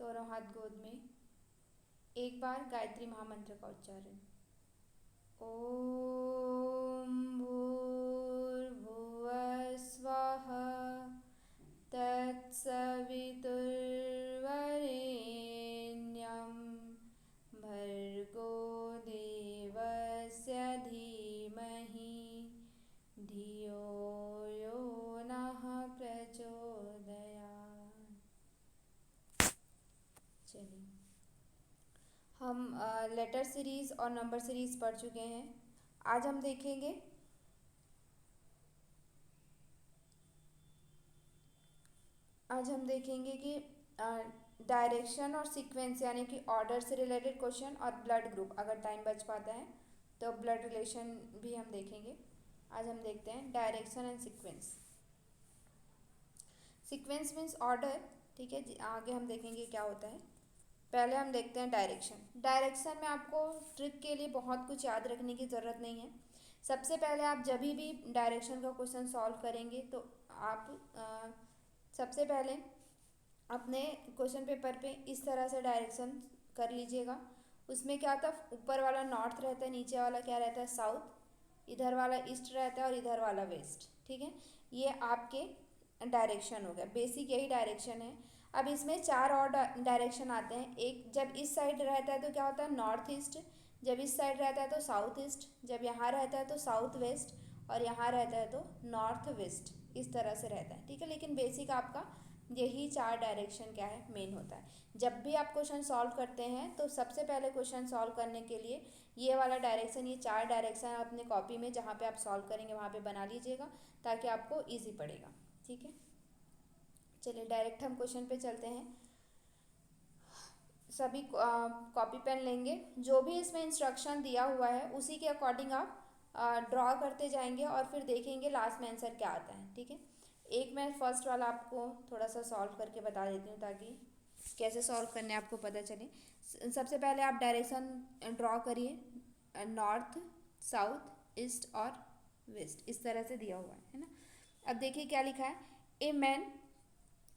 दोनों हाथ गोद में। एक बार गायत्री महामंत्र का उच्चारण। ओम भूर्भुवः स्वः तत्सवितुर्वरेण्यं भर्गो देवस्य धीमहि धियो यो नः प्रचोदयात्। चलिए, हम लेटर सीरीज़ और नंबर सीरीज़ पढ़ चुके हैं। आज हम देखेंगे कि डायरेक्शन और सीक्वेंस यानी कि ऑर्डर से रिलेटेड क्वेश्चन और ब्लड ग्रुप, अगर टाइम बच पाता है तो ब्लड रिलेशन भी हम देखेंगे। आज हम देखते हैं direction and sequence. Sequence means order, ठीक है जी। आगे हम देखेंगे क्या होता है। पहले हम देखते हैं डायरेक्शन। डायरेक्शन में आपको ट्रिक के लिए बहुत कुछ याद रखने की ज़रूरत नहीं है। सबसे पहले आप जब भी डायरेक्शन का क्वेश्चन सॉल्व करेंगे तो आप सबसे पहले अपने क्वेश्चन पेपर पे इस तरह से डायरेक्शन कर लीजिएगा। उसमें क्या होता है, ऊपर वाला नॉर्थ रहता है, नीचे वाला क्या रहता है, साउथ, इधर वाला ईस्ट रहता है और इधर वाला वेस्ट। ठीक है, ये आपके डायरेक्शन हो गया। बेसिक यही डायरेक्शन है। अब इसमें चार और डायरेक्शन आते हैं। एक, जब इस साइड रहता है तो क्या होता है, नॉर्थ ईस्ट। जब इस साइड रहता है तो साउथ ईस्ट। जब यहाँ रहता है तो साउथ वेस्ट। और यहाँ रहता है तो नॉर्थ वेस्ट। इस तरह से रहता है, ठीक है। लेकिन बेसिक आपका यही चार डायरेक्शन क्या है, मेन होता है। जब भी आप क्वेश्चन सॉल्व करते हैं तो सबसे पहले क्वेश्चन सॉल्व करने के लिए ये वाला डायरेक्शन, ये चार डायरेक्शन अपने कॉपी में जहाँ पे आप सॉल्व करेंगे वहाँ पे बना लीजिएगा, ताकि आपको इजी पड़ेगा। ठीक है, चलिए डायरेक्ट हम क्वेश्चन पे चलते हैं। सभी कॉपी पेन लेंगे, जो भी इसमें इंस्ट्रक्शन दिया हुआ है उसी के अकॉर्डिंग आप ड्रॉ करते जाएंगे और फिर देखेंगे लास्ट में आंसर क्या आता है। ठीक है, एक मैं फर्स्ट वाला आपको थोड़ा सा सॉल्व करके बता देती हूँ ताकि कैसे सॉल्व करने आपको पता चले। सबसे पहले आप डायरेक्शन ड्रॉ करिए, नॉर्थ, साउथ, ईस्ट और वेस्ट, इस तरह से दिया हुआ है ना। अब देखिए क्या लिखा है, ए man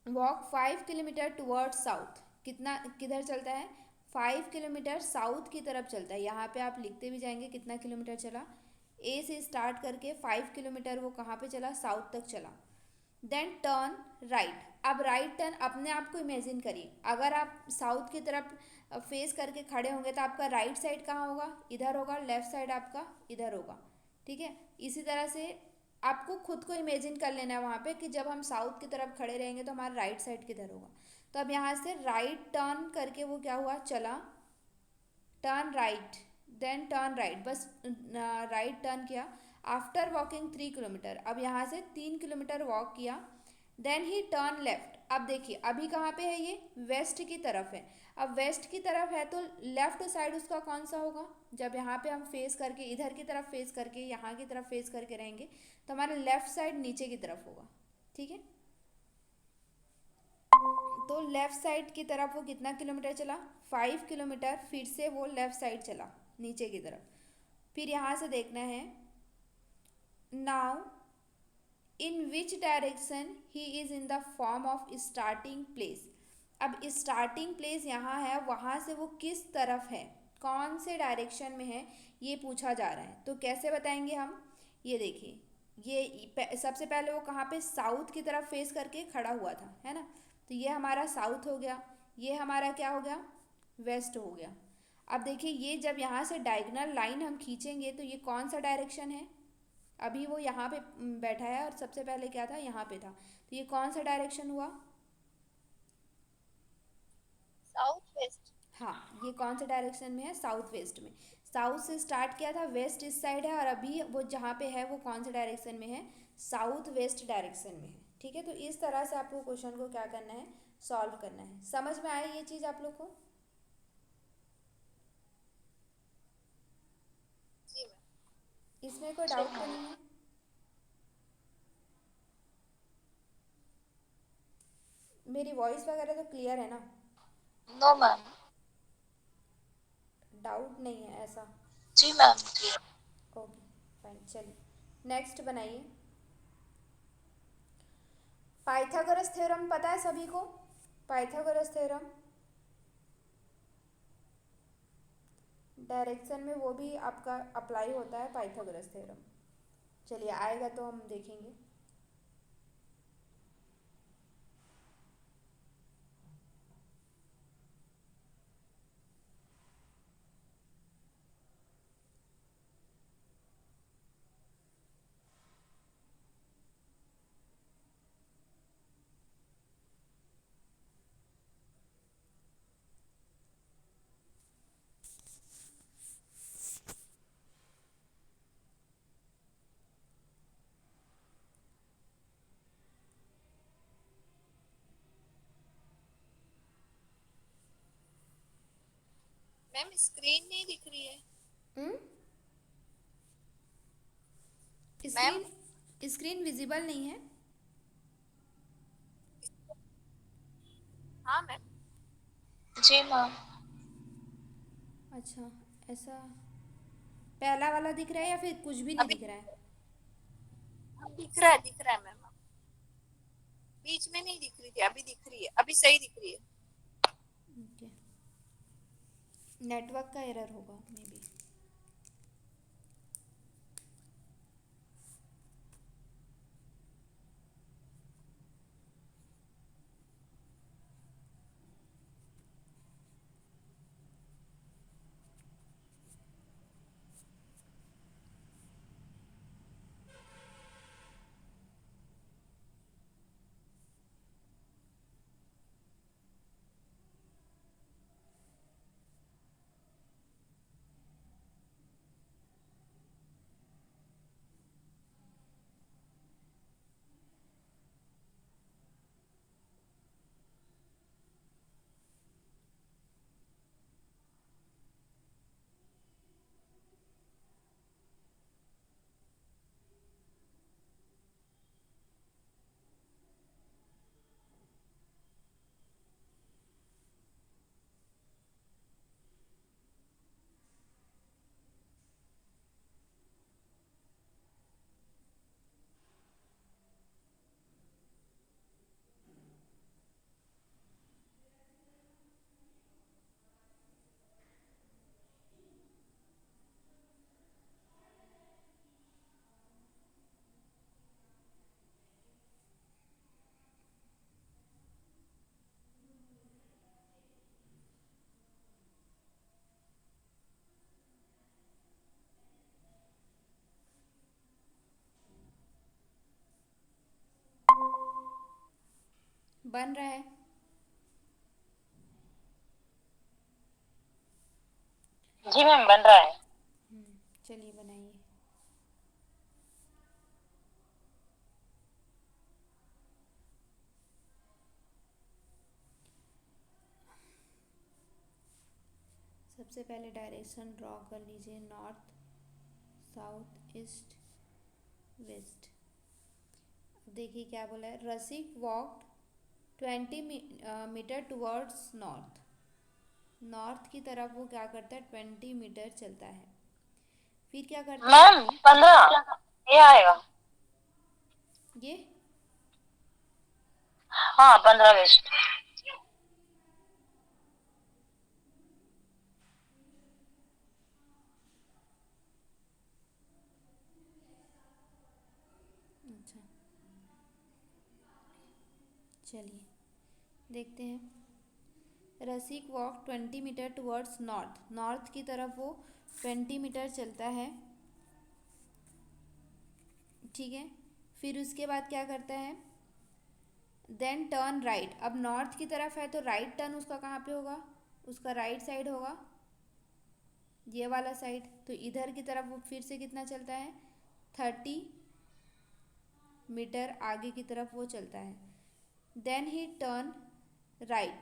walk 5 kilometre toward south. कितना, किधर चलता है, 5 किलोमीटर साउथ की तरफ चलता है। यहाँ पे आप लिखते भी जाएंगे कितना किलोमीटर चला। ए से स्टार्ट करके 5 किलोमीटर वो कहाँ पे चला, साउथ तक चला। Then turn right. अब राइट टर्न अपने आप को इमेजिन करिए, अगर आप साउथ की तरफ फेस करके खड़े होंगे तो आपका राइट साइड कहाँ होगा, इधर होगा। लेफ्ट साइड आपका इधर होगा। ठीक है, इसी तरह से आपको खुद को इमेजिन कर लेना है वहाँ पे कि जब हम साउथ की तरफ खड़े रहेंगे तो हमारा राइट साइड किधर होगा। तो अब यहाँ से राइट टर्न करके वो क्या हुआ, चला, turn right, then turn right, बस राइट टर्न किया। आफ्टर वॉकिंग 3 किलोमीटर, अब यहाँ से 3 किलोमीटर वॉक किया। देन ही टर्न लेफ्ट। अब देखिए अभी कहाँ पे है, ये वेस्ट की तरफ है। अब वेस्ट की तरफ है तो लेफ्ट साइड उसका कौन सा होगा, जब यहाँ पे हम फेस करके इधर की तरफ फेस करके यहाँ की तरफ फेस करके रहेंगे तो हमारा लेफ्ट साइड नीचे की तरफ होगा। ठीक है, तो लेफ्ट साइड की तरफ वो कितना किलोमीटर चला, 5 किलोमीटर, फिर से वो लेफ्ट साइड चला नीचे की तरफ। फिर यहाँ से देखना है, now in which direction he is in the form of starting place. अब स्टार्टिंग प्लेस यहाँ है, वहाँ से वो किस तरफ है, कौन से डायरेक्शन में है, ये पूछा जा रहा है। तो कैसे बताएंगे हम, ये देखिए, ये सबसे पहले वो कहाँ पे, साउथ की तरफ फेस करके खड़ा हुआ था, है ना। तो ये हमारा साउथ हो गया, ये हमारा क्या हो गया, वेस्ट हो गया। अब देखिए ये जब यहाँ से डायगोनल लाइन हम खींचेंगे तो ये कौन सा डायरेक्शन है, अभी वो यहाँ पे बैठा है और सबसे पहले क्या था, यहाँ पे था। तो ये कौन सा डायरेक्शन हुआ, साउथ वेस्ट। हाँ, ये कौन से डायरेक्शन में है, साउथ वेस्ट में। साउथ से स्टार्ट किया था, वेस्ट इस साइड है, और अभी वो जहाँ पे है वो कौन से डायरेक्शन में है, साउथ वेस्ट डायरेक्शन में है। ठीक है, तो इस तरह से आपको क्वेश्चन को क्या करना है, सॉल्व करना है। समझ में आए ये चीज़ आप लोग को, जी मैम। इसमें कोई जी डाउट तो नहीं है। मेरी वॉइस वगैरह तो क्लियर है ना, नो मैम। डाउट नहीं है ऐसा। जी मैम क्लियर। ओके फाइन, चलिए नेक्स्ट बनाइए। पाइथागोरस थ्योरम पता है सभी को, पाइथागोरस थ्योरम। डायरेक्शन में वो भी आपका अप्लाई होता है पाइथागोरस थ्योरम। चलिए आएगा तो हम देखेंगे। मैम स्क्रीन नहीं दिख रही है। हम्म? मैम स्क्रीन स्क्रीन विजिबल नहीं है। हाँ मैम। जी मैम। अच्छा, ऐसा पहला वाला दिख रहा है या फिर कुछ भी नहीं अभी दिख रहा है? दिख रहा है मैम। बीच में नहीं दिख रही थी, अभी दिख रही है, अभी सही दिख रही है। ओके, नेटवर्क का एरर होगा मे बी। बन रहा है। जी मैम बन रहा है। चलिए बनाइए। सबसे पहले डायरेक्शन ड्रॉ कर लीजिए, नॉर्थ साउथ ईस्ट वेस्ट। अब देखिए क्या बोला है, Rasik walk 20 metre towards north. North की तरफ वो क्या करता है, 20 मीटर चलता है। फिर क्या करता है मैम 15 ये आएगा। ये? हाँ 15 वेस्ट। अच्छा, चलिए देखते हैं। Rasik walk 20 metre towards north, north की तरफ वो 20 मीटर चलता है, ठीक है। फिर उसके बाद क्या करता है, देन टर्न राइट। अब नॉर्थ की तरफ है तो राइट टर्न उसका कहाँ पे होगा, उसका राइट साइड होगा, ये वाला साइड। तो इधर की तरफ वो फिर से कितना चलता है, 30 मीटर आगे की तरफ वो चलता है। देन ही turn right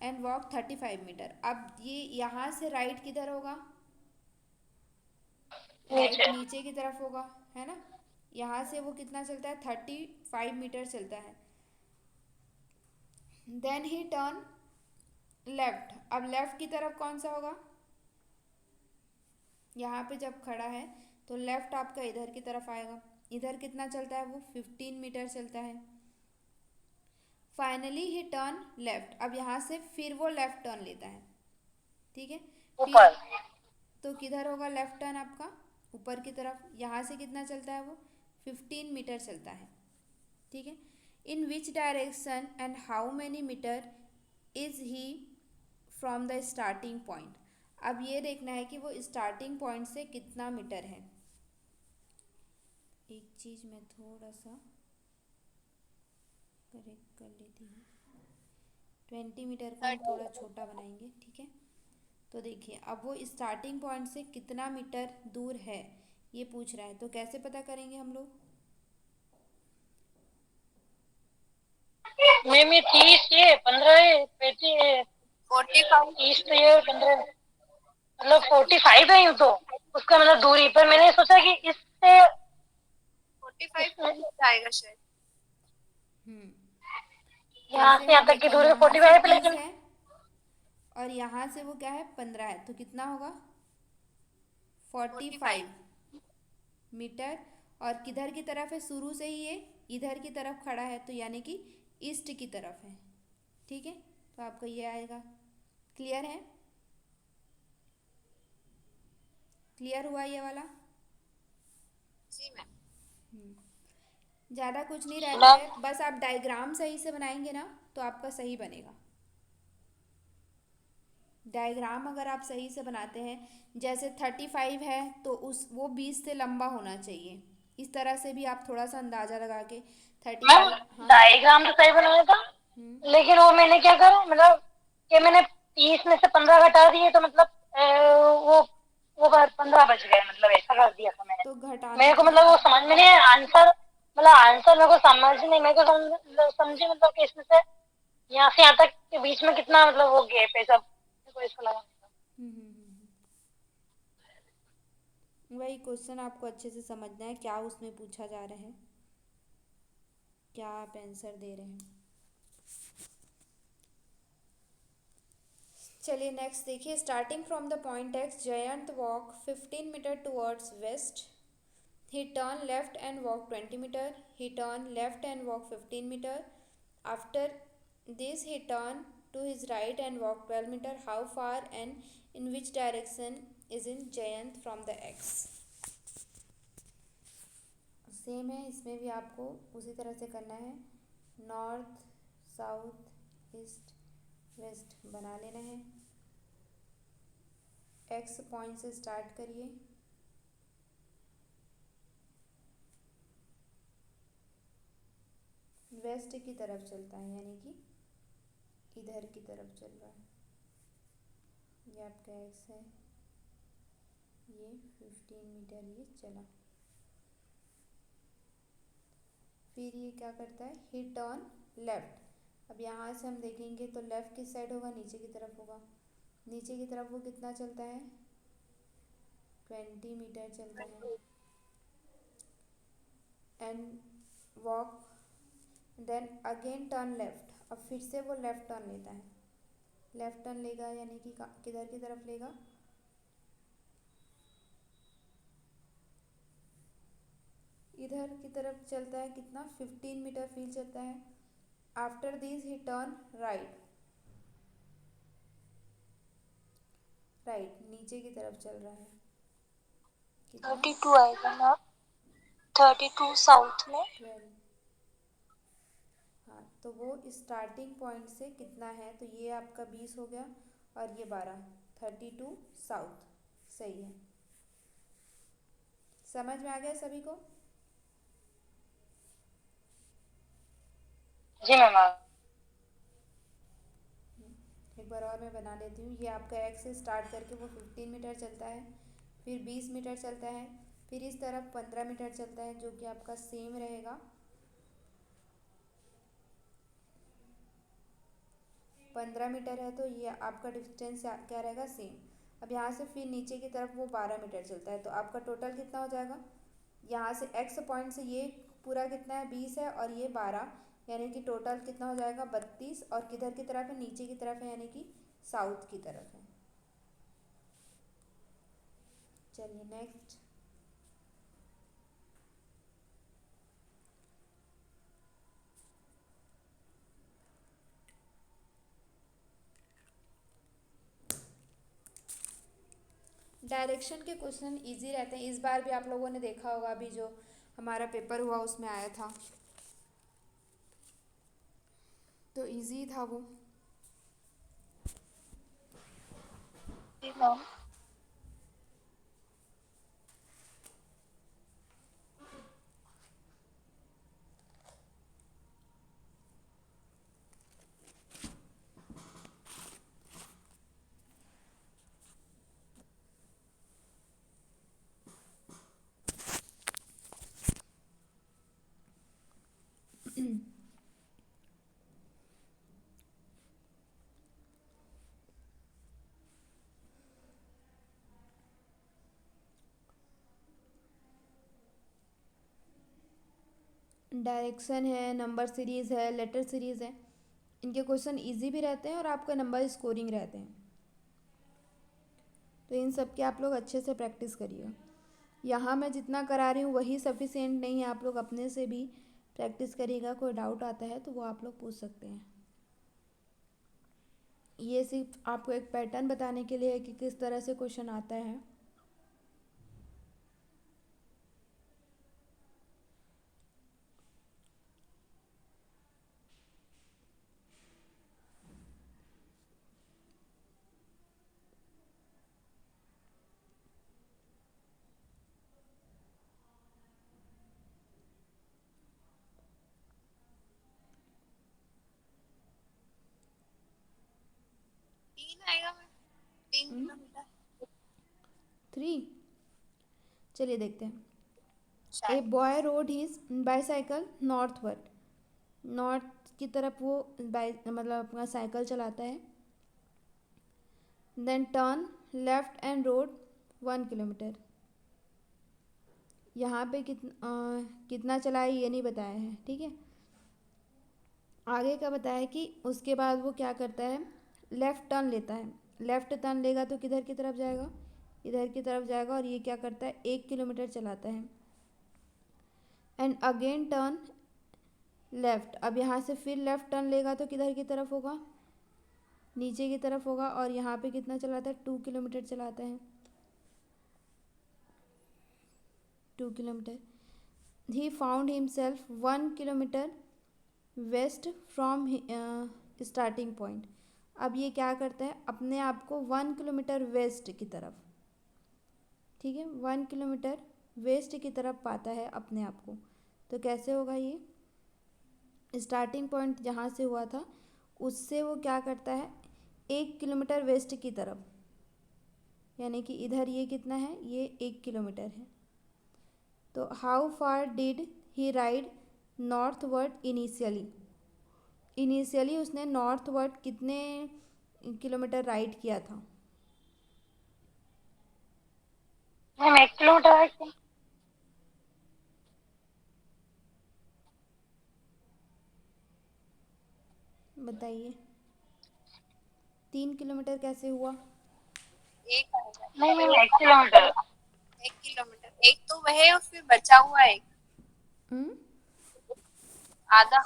and walk 35 metre. अब ये यहाँ से राइट किधर होगा, राइट नीचे। नीचे की तरफ होगा, है ना। यहाँ से वो कितना चलता है, 35 मीटर चलता है। देन ही टर्न लेफ्ट। अब लेफ्ट की तरफ कौन सा होगा, यहाँ पे जब खड़ा है तो लेफ्ट आपका इधर की तरफ आएगा। इधर कितना चलता है वो, 15 मीटर चलता है। Finally he turn left. अब यहाँ से फिर वो लेफ्ट टर्न लेता है, ठीक है। फिर ऊपर। तो किधर होगा लेफ्ट टर्न आपका? ऊपर की तरफ। यहाँ से कितना चलता है वो? 15 मीटर चलता है। ठीक है। In which direction and how many metre is he from the starting point? अब ये देखना है कि वो स्टार्टिंग पॉइंट से कितना मीटर है। एक चीज़ मैं थोड़ा सा करेक्ट कर लेती हूँ। 20 मीटर को हम थोड़ा छोटा बनाएंगे। ठीक है। तो देखिए अब वो स्टार्टिंग पॉइंट से कितना मीटर दूर है ये पूछ रहा है, तो कैसे पता करेंगे हम लोग? में 30 ये 15 है 35 है 45। 30 तो ये 15 मतलब 45 है यूं तो उसका मतलब दूरी पर मैंने सोचा कि इससे 45 इसमें जाएगा शायद। हम्म। यहाँ कैसे से है यहाँ तक की देखो, दूरी यहाँ से 45 है 30 लेकिन है और यहाँ से वो क्या है 15 है, तो कितना होगा? 45। 45 मीटर। और किधर की तरफ है? शुरू से ही ये इधर की तरफ खड़ा है, तो यानी कि ईस्ट की तरफ है। ठीक है। तो आपका ये आएगा। क्लियर है? क्लियर हुआ ये वाला? जी मैम। ज़्यादा कुछ नहीं रहता मैम है, बस आप डायग्राम सही से बनाएंगे ना तो आपका सही बनेगा। डायग्राम अगर आप सही से बनाते हैं, जैसे 35 है तो उस वो 20 से लंबा होना चाहिए। इस तरह से भी आप थोड़ा सा अंदाज़ा लगा के थर्टी मैम फाइव हाँ। डायग्राम तो सही बनाया था हम्म। लेकिन वो मैंने क्या करा मतलब कि मैंने 30 में से 15 घटा दिए तो मतलब वो वो 15 बच गए मतलब ऐसा कर दिया था मैंने। तो घटाना मेरे को तो मतलब वो समझ में नहीं आया आंसर मतलब आंसर मेरे को समझ नहीं मेरे को समझे मतलब कि इसमें से यहाँ से यहाँ तक के बीच में कितना मतलब वो गैप है सब मेरे को ऐसा लगा। वही क्वेश्चन आपको अच्छे से समझना है, क्या उसमें पूछा जा रहा है, क्या आप आंसर दे रहे हैं। चलिए नेक्स्ट देखिए। Starting from the point X, Jayant walk 15 metre towards west. He turned left and walked 20 meter. He turned left and walked 15 meter. After this, he turned to his right and walked 12 meter. How far and in which direction is in Jayant from the X? Same है, इसमें भी आपको उसी तरह से करना है। North south east west बना लेना है। एक्स पॉइंट से स्टार्ट करिए। वेस्ट की तरफ चलता है यानी कि इधर की तरफ चल रहा है। ये आपका एक्स है, ये 15 मीटर ये चला। फिर ये क्या करता है? ही टर्न लेफ्ट। अब यहाँ से हम देखेंगे तो लेफ्ट किस साइड होगा? नीचे की तरफ होगा। नीचे की तरफ वो कितना चलता है? 20 मीटर चलता है। And walk then again turn left. अब फिर से वो लेफ्ट टर्न लेता है। लेफ्ट टर्न लेगा यानी कि किधर की तरफ लेगा? इधर की तरफ चलता है। कितना? 15 मीटर फील चलता है। After this he turn right. Right नीचे की तरफ चल रहा है। कितना? 32 आएगा ना 32 साउथ में 12। हाँ तो वो स्टार्टिंग पॉइंट से कितना है? तो ये आपका 20 हो गया और ये 12। 32 साउथ सही है। समझ में आ गया सभी को? जी मैम। एक बार और मैं बना लेती हूँ। ये आपका एक्स से स्टार्ट करके वो 15 मीटर चलता है, फिर 20 मीटर चलता है, फिर इस तरफ 15 मीटर चलता है जो कि आपका सेम रहेगा। 15 मीटर है तो ये आपका डिस्टेंस क्या रहेगा? सेम। अब यहाँ से फिर नीचे की तरफ वो 12 मीटर चलता है, तो आपका टोटल कितना हो जाएगा? यहाँ से एक्स पॉइंट से ये पूरा कितना है? 20 है और ये 12, यानी कि टोटल कितना हो जाएगा? 32। और किधर की तरफ है? नीचे की तरफ है यानी कि साउथ की तरफ है। चलिए नेक्स्ट। डायरेक्शन के क्वेश्चन इजी रहते हैं, इस बार भी आप लोगों ने देखा होगा, अभी जो हमारा पेपर हुआ उसमें आया था, तो इजी था वो। जी मैम। डायरेक्शन है, नंबर सीरीज़ है, लेटर सीरीज़ है, इनके क्वेश्चन इजी भी रहते हैं और आपका नंबर स्कोरिंग रहते हैं, तो इन सब की आप लोग अच्छे से प्रैक्टिस करिए। यहाँ मैं जितना करा रही हूँ वही सफिशिएंट नहीं है, आप लोग अपने से भी प्रैक्टिस करिएगा। कोई डाउट आता है तो वो आप लोग पूछ सकते हैं। ये सिर्फ आपको एक पैटर्न बताने के लिए है कि किस तरह से क्वेश्चन आता है। तीन आएगा मैम, 3 किलोमीटर 3, चलिए देखते हैं। ए शायद। Boy rode his bicycle northward, north की तरफ वो मतलब अपना साइकिल चलाता है। Then turn left and rode 1 kilometre. यहाँ पे कितना चलाए ये नहीं बताया है, ठीक है। आगे का बताया कि उसके बाद वो क्या करता है, लेफ़्ट टर्न लेता है। लेफ़्ट टर्न लेगा तो किधर की तरफ जाएगा, इधर की तरफ जाएगा, और ये क्या करता है 1 किलोमीटर चलाता है। एंड अगेन टर्न लेफ़्ट, अब यहाँ से फिर लेफ़्ट टर्न लेगा तो किधर की तरफ होगा, नीचे की तरफ होगा, और यहाँ पे कितना चलाता है 2 किलोमीटर चलाता है, 2 kilometre. He found himself 1 kilometre west from starting point. अब ये क्या करता है, अपने आप को 1 किलोमीटर वेस्ट की तरफ, ठीक है, 1 किलोमीटर वेस्ट की तरफ पाता है अपने आप को। तो कैसे होगा ये, स्टार्टिंग पॉइंट जहाँ से हुआ था उससे वो क्या करता है 1 किलोमीटर वेस्ट की तरफ, यानी कि इधर ये कितना है, ये 1 किलोमीटर है। तो how far did he ride northward initially, initially उसने नॉर्थवर्ड कितने किलोमीटर राइड किया था। मैम 1 किलोमीटर है क्या? बताइए 3 किलोमीटर कैसे हुआ। एक आएगा। नहीं मैम 1 किलोमीटर। 1 किलोमीटर, एक तो वह है और फिर बचा हुआ एक हम्म, आधा।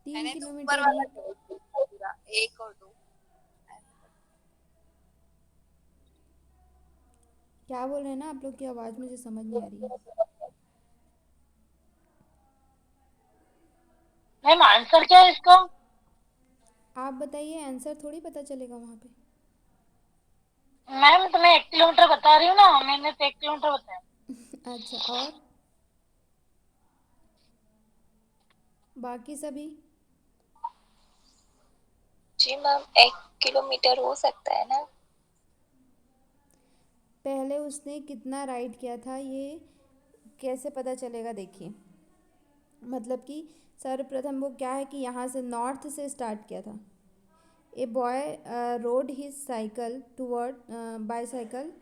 3 मैंने तो ऊपर किलोमीटर ही। वाला पूरा 1 और 2। क्या बोल रहे हैं ना आप लोग की आवाज़ मुझे समझ नहीं आ रही है। मैम आंसर क्या है इसका? आप बताइए, आंसर थोड़ी पता चलेगा वहाँ पे। मैम तो मैं 1 किलोमीटर बता रही हूँ ना, मैंने तो 1 किलोमीटर बताया। अच्छा, और बाकी सभी। जी मैम, 1 किलोमीटर हो सकता है ना। पहले उसने कितना राइड किया था ये कैसे पता चलेगा, देखिए मतलब कि सर्वप्रथम वो क्या है कि यहाँ से नॉर्थ से स्टार्ट किया था। A boy rode his cycle toward bicycle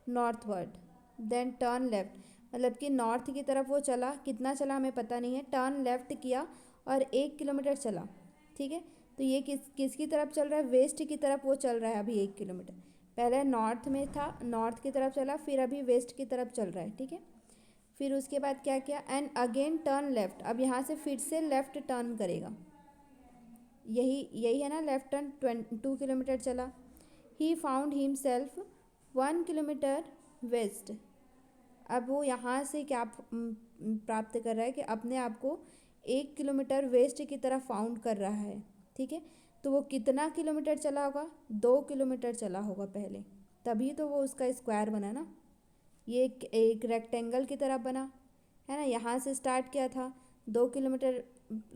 northward, then turn left, मतलब कि नॉर्थ की तरफ वो चला, कितना चला हमें पता नहीं है, टर्न लेफ्ट किया और 1 किलोमीटर चला, ठीक है। तो ये किसकी तरफ चल रहा है, वेस्ट की तरफ वो चल रहा है अभी 1 किलोमीटर। पहले नॉर्थ में था, नॉर्थ की तरफ चला, फिर अभी वेस्ट की तरफ चल रहा है, ठीक है। फिर उसके बाद क्या किया, एंड अगेन टर्न लेफ्ट, अब यहाँ से फिर से लेफ्ट टर्न करेगा, यही यही है ना, लेफ्ट टर्न 2 किलोमीटर चला। He found himself 1 kilometre west. अब वो यहाँ से क्या प्राप्त कर रहा है कि अपने आप को 1 किलोमीटर वेस्ट की तरफ फाउंड कर रहा है। ठीक है, तो वो कितना किलोमीटर चला होगा? 2 किलोमीटर चला होगा पहले, तभी तो वो उसका स्क्वायर बना ना। ये एक रेक्टेंगल की तरफ बना है ना। यहाँ से स्टार्ट किया था, 2 किलोमीटर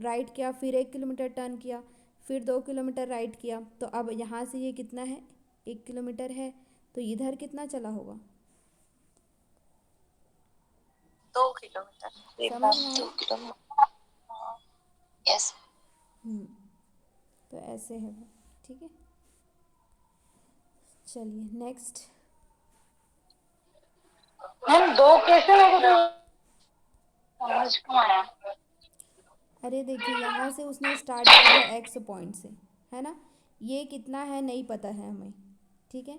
राइट किया, फिर 1 किलोमीटर टर्न किया, फिर 2 किलोमीटर राइट किया, तो अब यहाँ से ये कितना है? 1 किलोमीटर है, तो इधर कितना चला होगा? 2 किलोमीटर। समझ में आया? 2 किलोमीटर। यस। तो ऐसे है वो। ठीक है, चलिए नेक्स्ट। मैम दो कैसे, मेरे को तो समझ कम आया। अरे देखिए, यहाँ से उसने स्टार्ट किया था एक्स पॉइंट से, है ना। ये कितना है नहीं पता है हमें। ठीक है,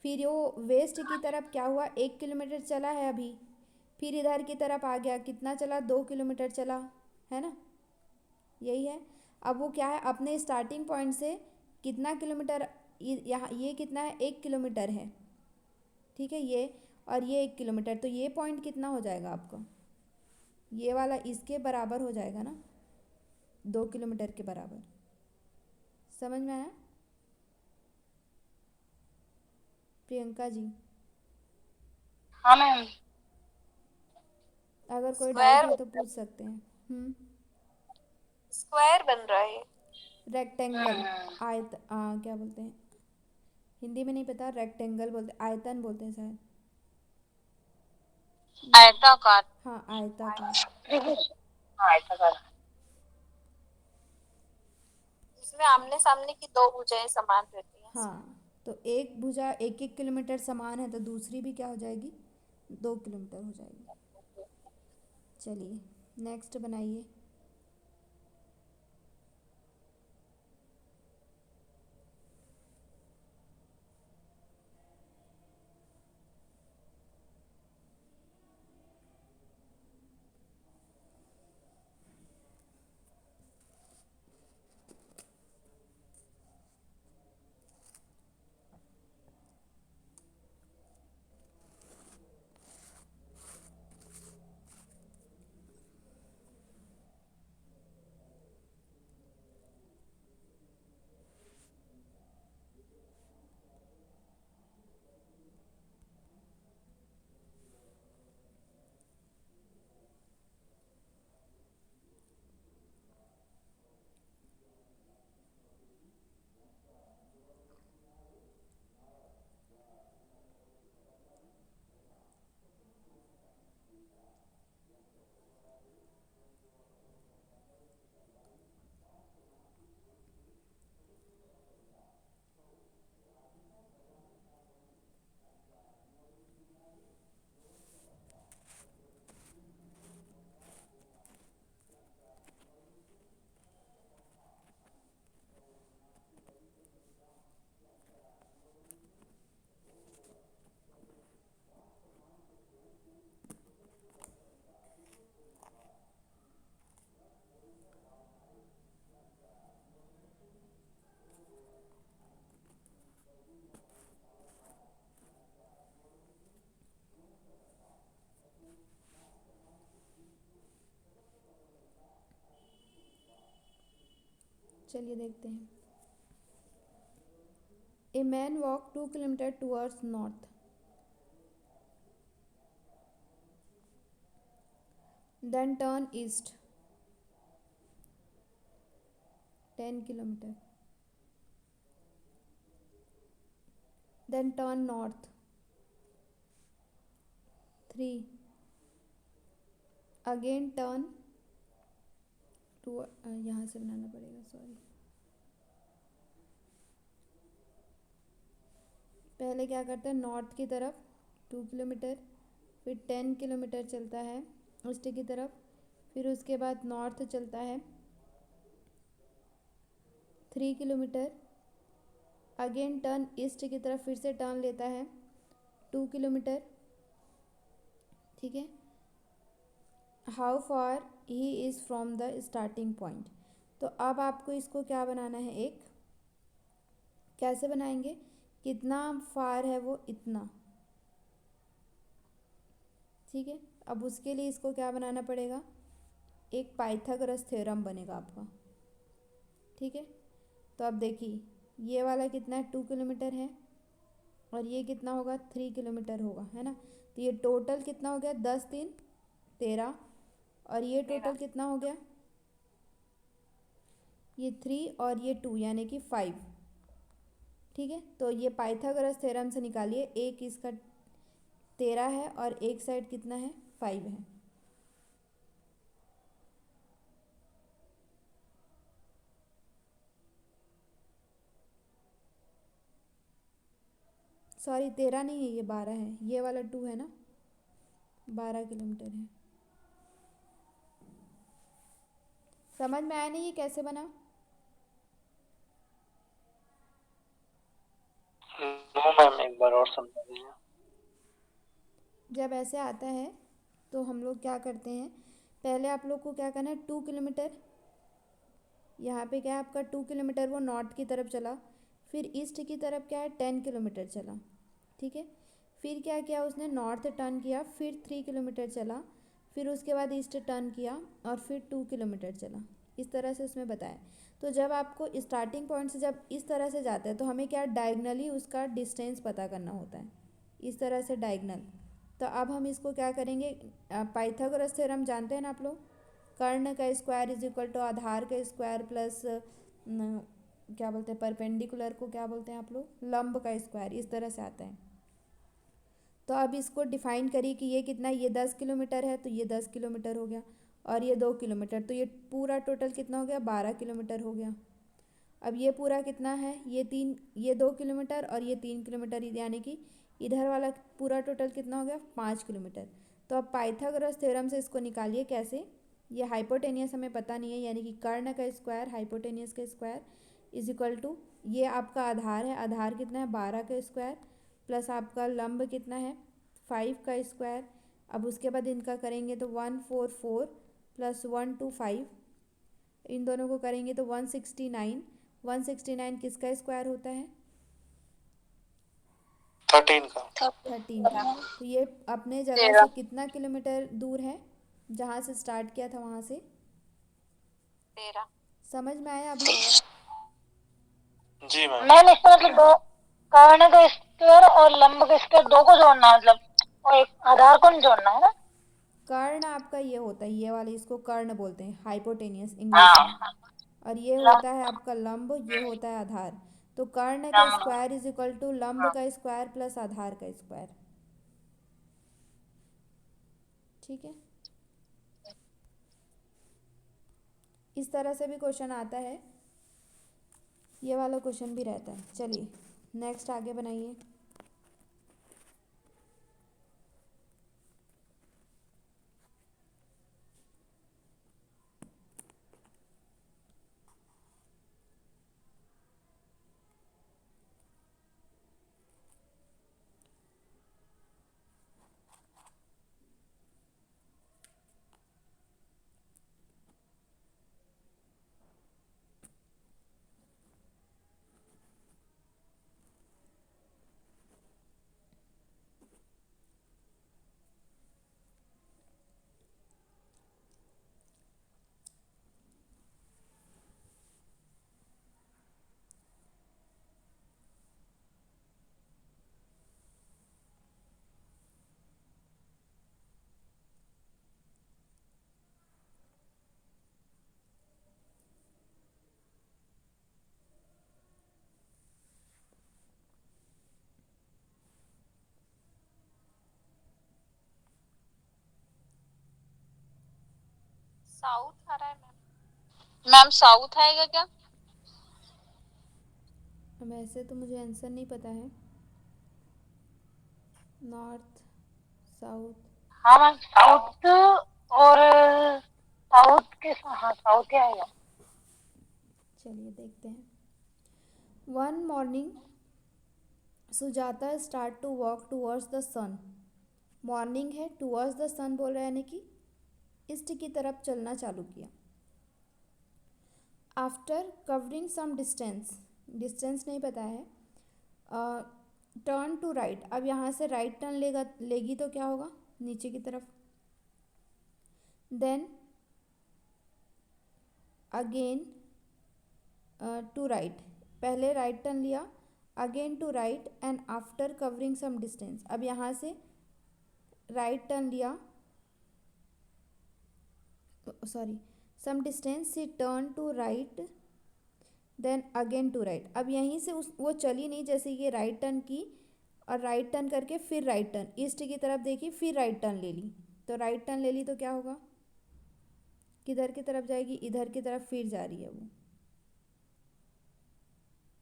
फिर वो वेस्ट की तरफ क्या हुआ? 1 किलोमीटर चला है अभी, फिर इधर की तरफ आ गया, कितना चला? 2 किलोमीटर चला, है ना। यही है। अब वो क्या है, अपने स्टार्टिंग पॉइंट से कितना किलोमीटर, यहाँ ये कितना है? 1 किलोमीटर है। ठीक है, ये और ये 1 किलोमीटर, तो ये पॉइंट कितना हो जाएगा आपका? ये वाला इसके बराबर हो जाएगा ना, 2 किलोमीटर के बराबर। समझ में आया प्रियंका जी? हाँ मैम। अगर कोई डाउट स्क्वायर हो तो पूछ सकते हैं। स्क्वायर बन रहा है। रेक्टेंगल, आयत, क्या बोलते हैं हिंदी में नहीं पता, रेक्टेंगल बोलते, आयतन बोलते हैं शायद। आयताकार। हाँ, आयताकार। त्रिभुज। हाँ आयताकार। इसमें आमने सामने की दो भुजाएं समान रहती हैं। हाँ, तो एक भुजा 1 1 किलोमीटर समान है, तो दूसरी भी क्या हो जाएगी? 2 किलोमीटर हो जाएगी। चलिए नेक्स्ट बनाइए। चलिए देखते हैं। A man walk 2 kilometre towards north, then turn east 10 kilometre, then turn north 3, again turn two, यहाँ से बनाना पड़ेगा, सॉरी। पहले क्या करता है, नॉर्थ की तरफ 2 किलोमीटर, फिर 10 किलोमीटर चलता है ईस्ट की तरफ, फिर उसके बाद नॉर्थ चलता है 3 किलोमीटर, अगेन टर्न ईस्ट की तरफ, फिर से टर्न लेता है 2 किलोमीटर। ठीक है, how far he is from the starting point, तो अब आपको इसको क्या बनाना है, एक कैसे बनाएंगे, कितना फार है वो इतना, ठीक है। अब उसके लिए इसको क्या बनाना पड़ेगा, एक पाइथागोरस थ्योरम बनेगा आपका, ठीक है। तो अब देखिए ये वाला कितना है, 2 किलोमीटर है, और ये कितना होगा, 3 किलोमीटर होगा, है ना। तो ये टोटल कितना हो गया, 10 3 13, और ये टोटल कितना हो गया, ये 3 और ये 2 यानी कि 5, ठीक है। तो ये पाइथागोरस थ्योरम से निकालिए, एक इसका 13 है और एक साइड कितना है, 5 है। सॉरी 13 नहीं है, ये 12 है, ये वाला 2 है ना, 12 किलोमीटर है। समझ में आया नहीं ये कैसे बना, नो मैम, एक बार और समझा दीजिए। जब ऐसे आता है तो हम लोग क्या करते हैं, पहले आप लोग को क्या करना है, 2 किलोमीटर, यहाँ पे क्या है आपका 2 किलोमीटर, वो नॉर्थ की तरफ चला, फिर ईस्ट की तरफ क्या है 10 किलोमीटर चला, ठीक है। फिर क्या किया उसने, नॉर्थ टर्न किया, फिर 3 किलोमीटर चला, फिर उसके बाद ईस्ट टर्न किया, और फिर 2 किलोमीटर चला, इस तरह से उसमें बताया। तो जब आपको स्टार्टिंग पॉइंट से जब इस तरह से जाता है तो हमें क्या डायगनली उसका डिस्टेंस पता करना होता है, इस तरह से डायगनल। तो अब हम इसको क्या करेंगे, पाइथागोरस थ्योरम जानते हैं ना आप लोग, कर्ण का स्क्वायर इज इक्वल टू आधार का स्क्वायर प्लस क्या बोलते हैं, परपेंडिकुलर को क्या बोलते हैं आप लोग, लंब का स्क्वायर, इस तरह से आता है। तो अब इसको डिफाइन करिए कि ये कितना है, ये 10 किलोमीटर है तो ये 10 किलोमीटर हो गया, और ये 2 किलोमीटर, तो ये पूरा टोटल कितना हो गया, 12 किलोमीटर हो गया। अब ये पूरा कितना है, ये 2 किलोमीटर और ये 3 किलोमीटर, यानी कि इधर वाला पूरा टोटल कितना हो गया, 5 किलोमीटर। तो अब पाइथागोरस थ्योरम से इसको निकालिए कैसे, ये हाइपोटेनियस हमें पता नहीं है, यानी कि कर्ण का स्क्वायर हाइपोटेनियस का स्क्वायर इज इक्वल टू, ये आपका आधार है, आधार कितना है 12 का स्क्वायर, प्लस आपका लंब कितना है 5 का स्क्वायर। अब उसके बाद इनका करेंगे तो 144 प्लस 125, इन दोनों को करेंगे तो 169, 169 किसका स्क्वायर होता है, 13 का। 13 का। तो ये अपने जगह से 13। कितना किलोमीटर दूर है, जहाँ से स्टार्ट किया था वहाँ से, 13। समझ में आया अभी, जी मैम। मैम इसका मतलब दो, कर्ण का स्क्वायर और लंब का स्क्वायर दो को जोड़ना है, मतलब और एक आधार को नहीं जोड़ना है ना। कर्ण आपका ये होता है, ये वाले इसको कर्ण बोलते हैं, हाइपोटेनियस इंग्लिश में, हाँ, और ये लंब, होता है आपका लंब, ये होता है आधार। तो कर्ण का लंब। स्क्वायर इज इक्वल टू लंब का स्क्वायर प्लस आधार का स्क्वायर, ठीक है। इस तरह से भी क्वेश्चन आता है, ये वाला क्वेश्चन भी रहता है। चलिए नेक्स्ट आगे बनाइए। साउथ आ रहा है मैम। मैम साउथ आएगा क्या? वैसे तो मुझे आंसर नहीं पता है, नॉर्थ साउथ, हाँ मैम, साउथ और साउथ के, हाँ साउथ ही आएगा। चलिए देखते हैं। One morning Sujata start to walk towards the sun, morning है, टूवर्ड्स द सन बोल रहा है, यानी कि ईस्ट की तरफ चलना चालू किया। After covering some distance, distance नहीं पता है, टर्न टू राइट, अब यहाँ से राइट टर्न लेगी तो क्या होगा, नीचे की तरफ। देन अगेन टू राइट, पहले राइट टर्न लिया, again to right and after covering some distance, अब यहाँ से राइट टर्न लिया, sorry some distance, C turn to right then again to right, अब यहीं से वो चली नहीं, जैसे कि राइट टर्न की और राइट टर्न करके फिर राइट टर्न, ईस्ट की तरफ देखी, फिर राइट टर्न ले ली, तो राइट टर्न ले ली तो क्या होगा, किधर की तरफ जाएगी, इधर की तरफ फिर जा रही है वो।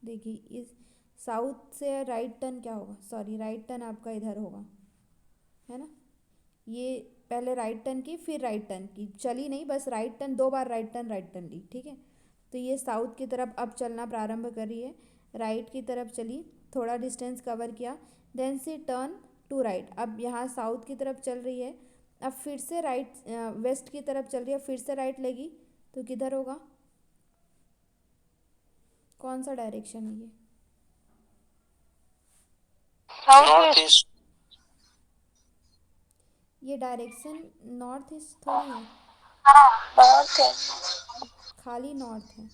देखिए इस साउथ से राइट टर्न क्या होगा, सॉरी राइट टर्न आपका इधर होगा, है ना। ये पहले राइट टर्न की, फिर राइट टर्न की, चली नहीं, बस राइट टर्न, 2 बार राइट टर्न ली, ठीक है। तो ये साउथ की तरफ अब चलना प्रारंभ कर रही है, राइट की तरफ चली, थोड़ा डिस्टेंस कवर किया, देन से टर्न टू राइट, अब यहाँ साउथ की तरफ चल रही है, अब फिर से राइट वेस्ट की तरफ चल रही है, फिर से राइट लेगी तो किधर होगा, कौन सा डायरेक्शन है ये, साउथ नॉर्थ ईस्ट। ईस्ट। ये डायरेक्शन नॉर्थ ईस्ट थोड़ी है, हाँ नॉर्थ है। खाली नॉर्थ है।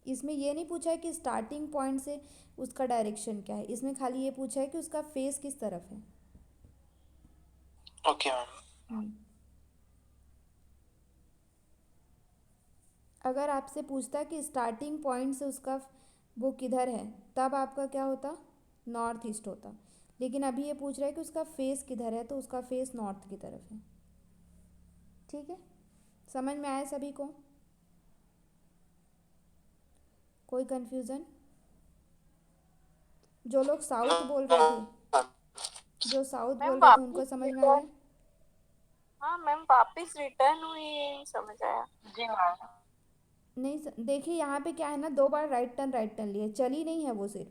इसमें ये नहीं पूछा है कि स्टार्टिंग पॉइंट से उसका डायरेक्शन क्या है, इसमें खाली ये पूछा है कि उसका फेस किस तरफ है। Okay ma'am. अगर आपसे पूछता कि स्टार्टिंग पॉइंट से उसका वो किधर है, तब आपका क्या होता, नॉर्थ ईस्ट होता, लेकिन अभी ये पूछ रहा है कि उसका फेस किधर है, तो उसका फेस नॉर्थ की तरफ है। ठीक है, समझ में आया सभी को, कोई कंफ्यूजन? जो लोग साउथ बोल रहे थे, जो साउथ मैम बोल रहे थे उनको वापिस समझ में आ गया? रिटर्न, हाँ मैम वापिस रिटर्न हुई, समझ आया। जी मैम। नहीं देखिए यहाँ पे क्या है ना, 2 बार राइट टर्न लिए, चली नहीं है वो सिर्फ,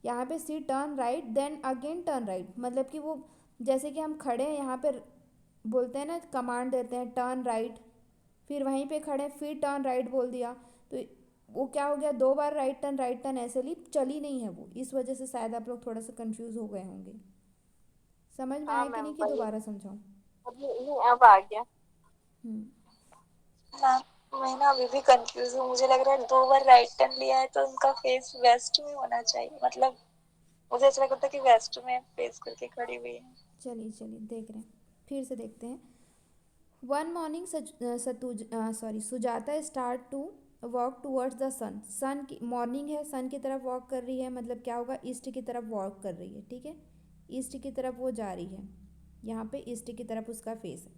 यहाँ पे see turn right then again turn right, मतलब कि वो जैसे कि हम खड़े हैं यहाँ पे, बोलते हैं ना, कमांड देते हैं टर्न राइट, फिर वहीं पे खड़े फिर टर्न राइट बोल दिया, तो वो क्या हो गया, 2 बार राइट टर्न ऐसे ली, चली नहीं है वो, इस वजह से शायद आप लोग थोड़ा सा कंफ्यूज हो गए होंगे। समझ में हाँ आया कि मैम नहीं, कि वही, दोबारा समझाऊँ? अभी नहीं अब आ गया। हम्म, मैम मैं ना अभी भी कंफ्यूज हूँ, मुझे लग रहा है 2 बार राइट टर्न लिया है तो उनका फेस वेस्ट में होना चाहिए, मतलब मुझे ऐसा लगता है कि वेस्ट में फेस करके खड़ी हुई है। चलिए देख रहे हैं, फिर से देखते हैं। One morning Sujata start to walk towards the sun, sun की मॉर्निंग है, सन की तरफ वॉक कर रही है, मतलब क्या होगा, ईस्ट की तरफ वॉक कर रही है, ठीक है, ईस्ट की तरफ वो जा रही है, यहाँ पे ईस्ट की तरफ उसका फेस है।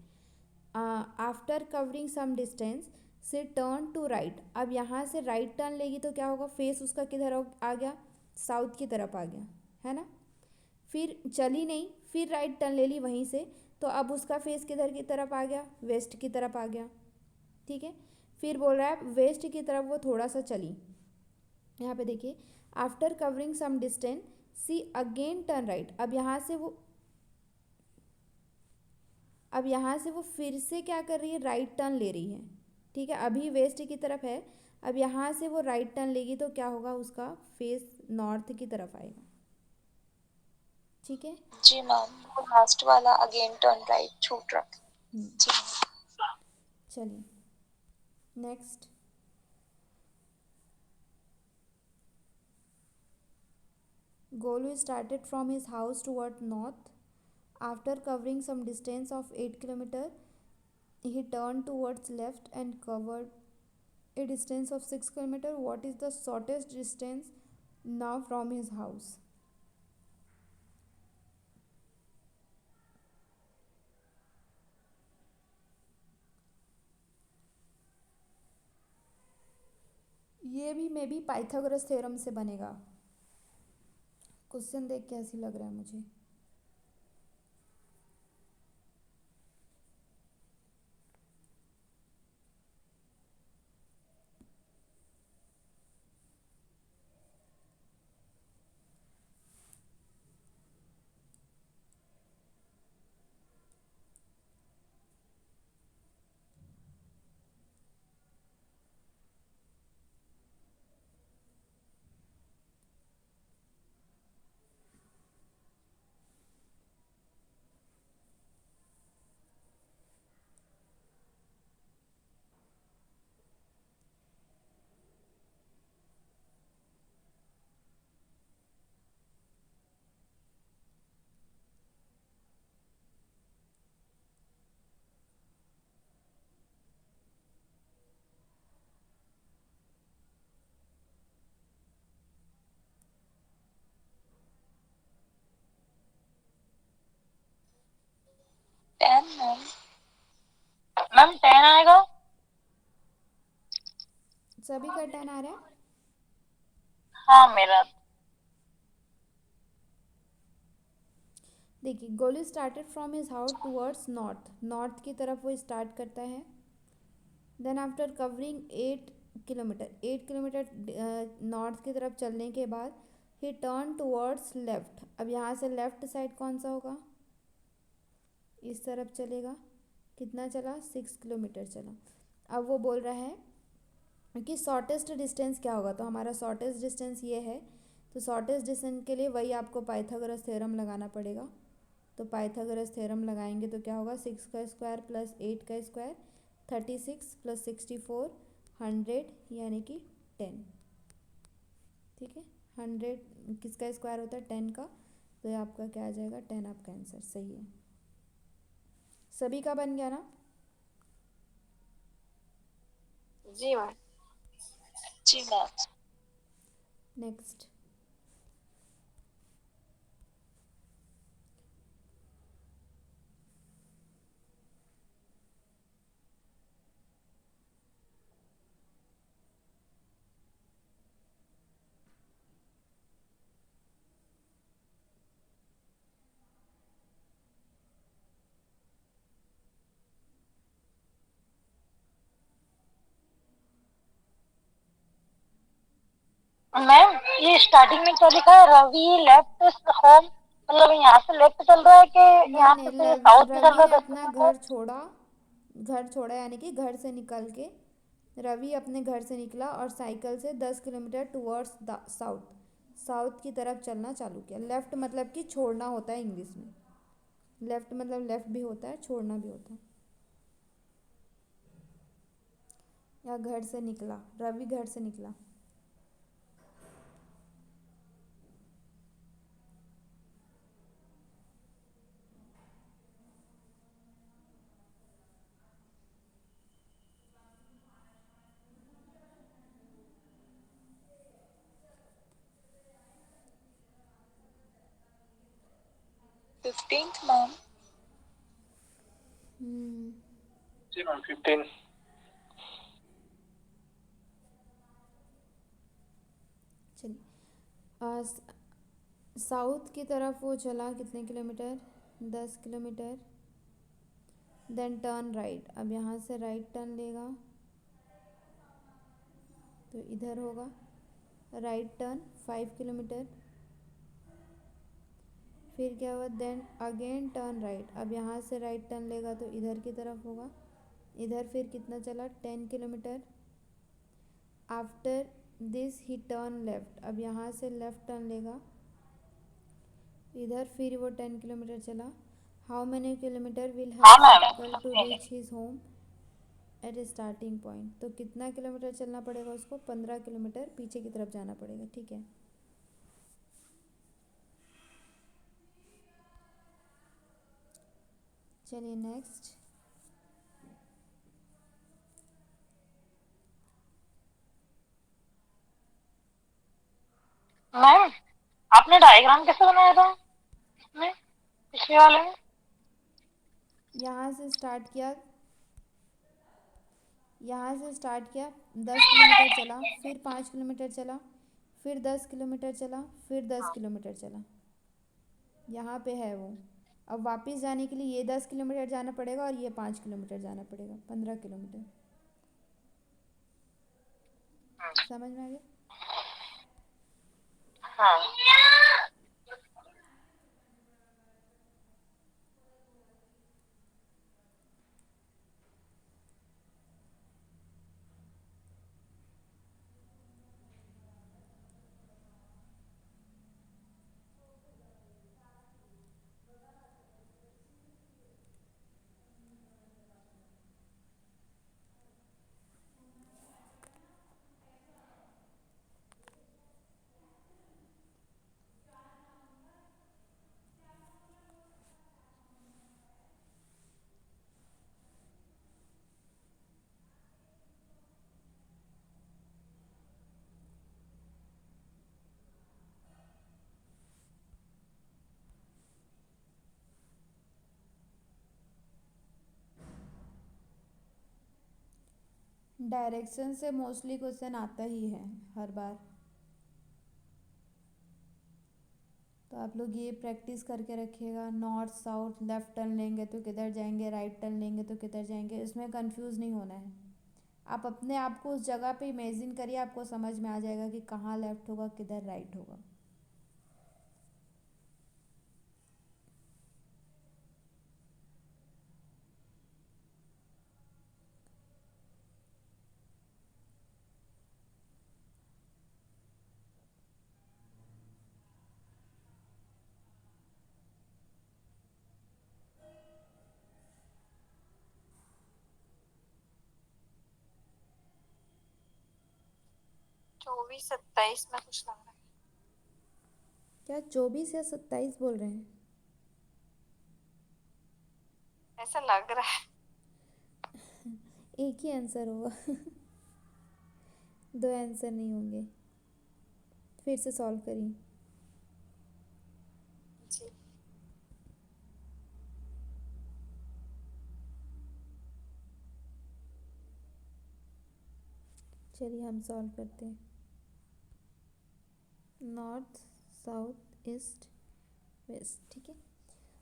आफ्टर कवरिंग सम डिस्टेंस से टर्न टू राइट, अब यहाँ से राइट टर्न लेगी तो क्या होगा, फेस उसका किधर आ गया, साउथ की तरफ आ गया, है ना। फिर चली नहीं, फिर राइट टर्न ले ली वहीं से, तो अब उसका फेस किधर की तरफ आ गया, वेस्ट की तरफ आ गया, ठीक है। फिर बोल रहा है वेस्ट की तरफ वो थोड़ा सा चली, यहाँ पे देखिए, after covering some distance see again turn right, अब यहाँ से वो फिर से क्या कर रही है, राइट टर्न ले रही है, ठीक है, अभी वेस्ट की तरफ है, अब यहाँ से वो राइट टर्न लेगी तो क्या होगा, उसका फेस नॉर्थ की तरफ आएगा, ठीक है। जी मैम, वो लास्ट वाला अगेन टर्न राइट छूट रहा। जी चलिए next, Golu started from his house toward north. After covering some distance of 8 km, he turned towards left and covered a distance of 6 km. What is the shortest distance now from his house? ये भी may be Pythagoras theorem से बनेगा, question देख के ऐसी लग रहा है मुझे। सभी का 10 आ रहा है। हाँ मेरा। देखिए, Golu started from his house towards north, north की तरफ वो स्टार्ट करता है। Then after covering 8 kilometre, 8 kilometre north की तरफ चलने के बाद ही टर्न टूवर्ड्स लेफ्ट। अब यहाँ से लेफ्ट साइड कौन सा होगा, इस तरफ चलेगा। कितना चला, 6 किलोमीटर चला। अब वो बोल रहा है कि शॉर्टेस्ट डिस्टेंस क्या होगा, तो हमारा शॉर्टेस्ट डिस्टेंस ये है। तो शॉर्टेस्ट डिस्टेंस के लिए वही आपको पाइथागोरस थ्योरम लगाना पड़ेगा। तो पाइथागोरस थ्योरम लगाएंगे तो क्या होगा, 6 का स्क्वायर प्लस 8 का स्क्वायर 36 प्लस 64 100 यानी कि 10। ठीक है, 100 किसका स्क्वायर होता है, 10 का। तो ये आपका क्या आ जाएगा, 10 आपका आंसर सही है। सभी का बन गया ना। जी मैम। जी मैम। नेक्स्ट। मैम ये स्टार्टिंग में क्या लिखा है, रवि लेफ्ट होम, मतलब यहाँ से लेफ्ट चल रहा है कि नहीं यहाँ से नहीं, सीधे साउथ में चल रवि रहा ने है 10 अपना किलोमीटर? घर छोड़ा यानी कि घर से निकल के रवि अपने घर से निकला और साइकिल से 10 किलोमीटर टूवर्ड्स साउथ, साउथ की तरफ चलना चालू किया। लेफ्ट मतलब कि छोड़ना होता है इंग्लिश में। लेफ्ट मतलब लेफ्ट भी होता है, छोड़ना भी होता है। या घर से निकला, रवि घर से निकला। Fifteenth ma'am. जी मैम 15। चलिए, साउथ की तरफ वो चला कितने kilometre, 10 kilometre. Then turn right, अब यहाँ से राइट टर्न लेगा तो इधर होगा। Right turn 5 kilometre. फिर क्या हुआ, देन अगेन टर्न राइट, अब यहाँ से राइट टर्न लेगा तो इधर की तरफ होगा। इधर फिर कितना चला, 10 kilometre. After this he turn left, अब यहाँ से लेफ्ट टर्न लेगा। इधर फिर वो 10 किलोमीटर चला। हाउ मैनी किलोमीटर विल हाँ हैव मैम साइकिल टू समझ reach his home at starting point. तो कितना किलोमीटर चलना पड़ेगा उसको, 15 किलोमीटर पीछे की तरफ जाना पड़ेगा। ठीक है, चलिए नेक्स्ट। मैम आपने डायग्राम कैसे बनाया था इसमें, पिछले वाले में? यहाँ से स्टार्ट किया, यहाँ से स्टार्ट किया, 10 किलोमीटर चला, फिर 5 किलोमीटर चला, फिर 10 किलोमीटर चला, फिर 10 किलोमीटर चला। यहाँ पे है वो। अब वापस जाने के लिए ये 10 किलोमीटर जाना पड़ेगा और ये 5 किलोमीटर जाना पड़ेगा, 15 किलोमीटर। समझ में आ गया। हाँ डायरेक्शन से मोस्टली क्वेश्चन आता ही है हर बार, तो आप लोग ये प्रैक्टिस करके रखिएगा। नॉर्थ साउथ लेफ्ट टर्न लेंगे तो किधर जाएंगे, राइट टर्न लेंगे तो किधर जाएंगे, इसमें कंफ्यूज नहीं होना है। आप अपने आप को उस जगह पे इमेजिन करिए, आपको समझ में आ जाएगा कि कहाँ लेफ्ट होगा किधर राइट होगा। चौबीस 27 में कुछ लग रहा है। क्या 24 या 27 बोल रहे हैं? ऐसा लग रहा है। एक ही आंसर होगा। दो आंसर नहीं होंगे। फिर से सॉल्व करिए। जी। चलिए हम सॉल्व करते हैं। नॉर्थ साउथ ईस्ट वेस्ट, ठीक है।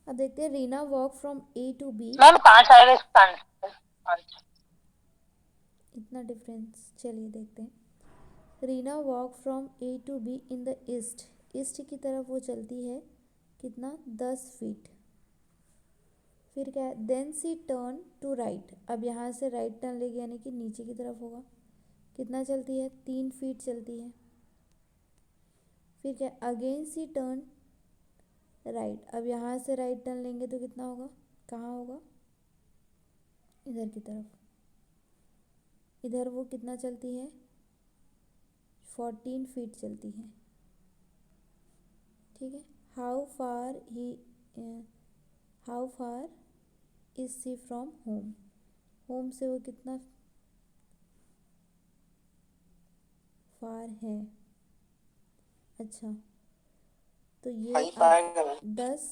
अब देखते हैं, Reena walk from A to B. Ma'am 5 आएगा इसका आंसर। इतना डिफरेंस, चलिए देखते हैं। Reena walk from A to B in the east, east की तरफ वो चलती है कितना, 10 फीट। फिर क्या है, then C turn to right, अब यहाँ से राइट टर्न लेगी यानी कि नीचे की तरफ होगा। कितना चलती है, 3 फीट चलती है। फिर क्या, अगेन सी टर्न राइट, अब यहाँ से राइट टर्न लेंगे तो कितना होगा, कहाँ होगा, इधर की तरफ। इधर वो कितना चलती है, 14 फीट चलती है, ठीक है। How far is C from home, home से वो कितना फार है। अच्छा, तो ये 5 आप आएगा मैम। 10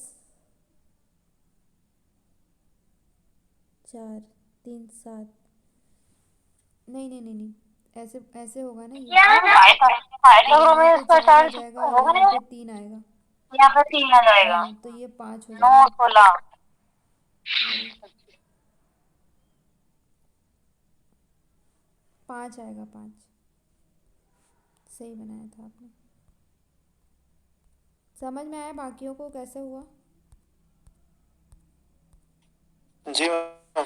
4 3 7, नहीं नहीं नहीं नहीं, ऐसे ऐसे होगा ना ये, तो पाइथागोरस यहाँ में पे इसका 4 आ चांस जाएगा और होगा यहाँ नहीं, पे 3 आएगा। यहाँ पे 3 आ जाएगा। हाँ, तो ये 5 हो 9 जाएगा। 16 वेरी, 5 आएगा, 5 सही बनाया था आपने। समझ में आया बाकियों को कैसे हुआ? जी मैम।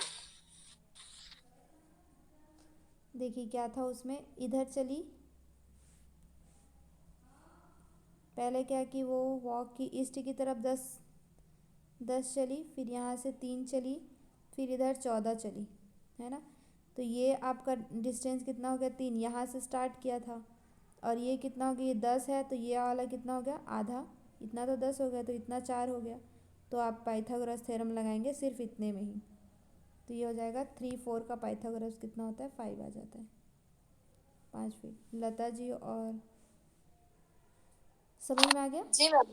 देखिए क्या था उसमें, इधर चली, पहले क्या कि वो वॉक की ईस्ट की तरफ 10 चली, फिर यहाँ से 3 चली, फिर इधर 14 चली, है ना। तो ये आपका डिस्टेंस कितना हो गया, 3, यहाँ से स्टार्ट किया था। और ये कितना हो गया, ये 10 है, तो ये वाला कितना हो गया, आधा। इतना तो 10 हो गया, तो इतना 4 हो गया। तो आप पाइथागोरस थ्योरम लगाएंगे सिर्फ इतने में ही, तो ये हो जाएगा 3 4 का पाइथागोरस कितना होता है, 5 आ जाता है, 5 फीट। लता जी, और समझ में आ गया? जी मैम,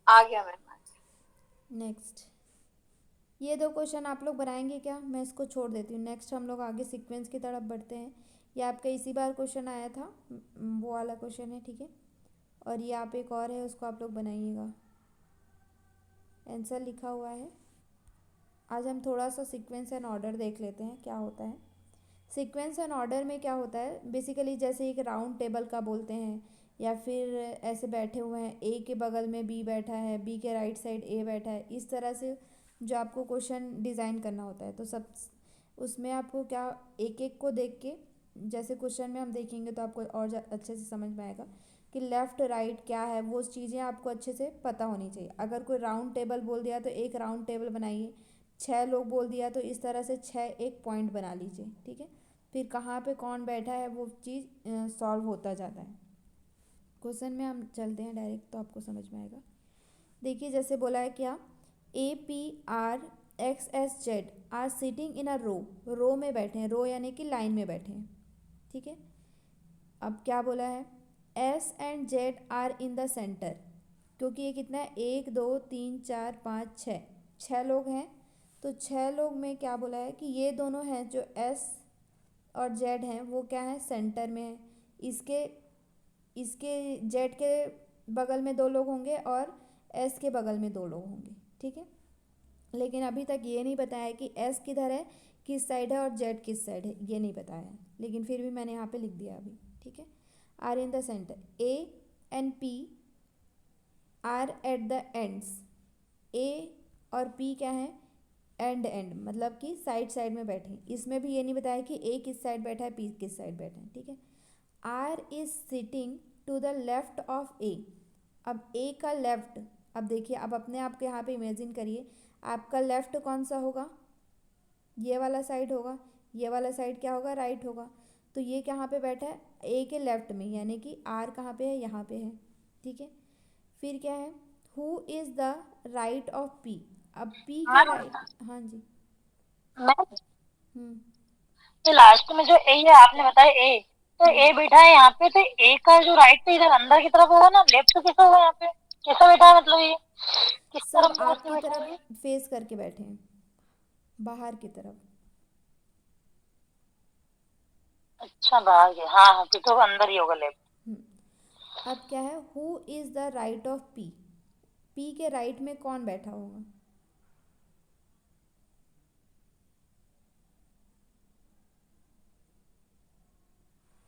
आ गया मैम। नेक्स्ट, ये 2 क्वेश्चन आप लोग बनाएंगे क्या, मैं इसको छोड़ देती हूँ। नेक्स्ट हम लोग आगे सीक्वेंस की तरफ बढ़ते हैं। ये आपका इसी बार क्वेश्चन आया था, वो वाला क्वेश्चन है, ठीक है। और ये आप एक और है, उसको आप लोग बनाइएगा, आंसर लिखा हुआ है। आज हम थोड़ा सा सीक्वेंस एंड ऑर्डर देख लेते हैं क्या होता है। सीक्वेंस एंड ऑर्डर में क्या होता है, बेसिकली जैसे एक राउंड टेबल का बोलते हैं, या फिर ऐसे बैठे हुए हैं, ए के बगल में बी बैठा है, बी के राइट साइड ए बैठा है, इस तरह से जो आपको क्वेश्चन डिज़ाइन करना होता है। तो सब उसमें आपको क्या, एक एक को देख के, जैसे क्वेश्चन में हम देखेंगे तो आपको और अच्छे से समझ में आएगा कि लेफ़्ट राइट क्या है, वो चीज़ें आपको अच्छे से पता होनी चाहिए। अगर कोई राउंड टेबल बोल दिया तो एक राउंड टेबल बनाइए, 6 लोग बोल दिया तो इस तरह से 6 एक पॉइंट बना लीजिए, ठीक है। फिर कहाँ पे कौन बैठा है वो चीज़ सॉल्व होता जाता है। क्वेश्चन में हम चलते हैं डायरेक्ट, तो आपको समझ में आएगा। देखिए जैसे बोला है क्या, A P R X S Z are sitting in a row में बैठे हैं, रो यानी कि लाइन में बैठे हैं, ठीक है। अब क्या बोला है, S and Z are in the centre, क्योंकि ये कितना है, 1 2 3 4 5 6, 6 लोग हैं। तो 6 लोग में क्या बोला है कि ये दोनों हैं जो एस और जेड हैं वो क्या है, सेंटर में है। इसके इसके जेड के बगल में दो लोग होंगे और एस के बगल में दो लोग होंगे, ठीक है। लेकिन अभी तक ये नहीं बताया कि एस किधर है, किस साइड है, और जेड किस साइड है, ये नहीं बताया है। लेकिन फिर भी मैंने यहाँ पे लिख दिया अभी, ठीक है। R in the centre, A and P are at the ends. A और पी क्या है, एंड एंड मतलब कि साइड साइड में बैठे हैं। इसमें भी ये नहीं बताया कि ए किस साइड बैठा है, पी किस साइड बैठा है, ठीक है। R is sitting to the left of A. अब ए का लेफ्ट, अब देखिए, अब अपने आप को यहाँ पे इमेजिन करिए, आपका लेफ्ट कौन सा होगा, ये वाला साइड होगा, ये वाला साइड क्या होगा, राइट होगा। तो ये कहाँ पे बैठा है, ए के लेफ्ट में, यानी कि आर कहाँ पे है, यहाँ पे है, ठीक है। फिर क्या है, who is the right of P. अब पी के मैम राइट, हाँ जी। मैम हम्म ये लास्ट में जो ए है आपने बताया ए, तो हम्म। ए बैठा है यहाँ पे, तो ए का जो राइट पे इधर अंदर की तरफ होगा ना, लेफ्ट पे कैसा होगा, यहाँ पे कैसा बैठा है, मतलब ये किस सब तरफ मुंह करके आपकी बैठा तरफ है ये? फेस करके बैठे हैं, बाहर की तरफ। अच्छा बाहर गया, हाँ हाँ, फिर तो अंदर ही होगा लेफ्ट। अब क्या है, who is the right of P. P के राइट में कौन बैठा होगा,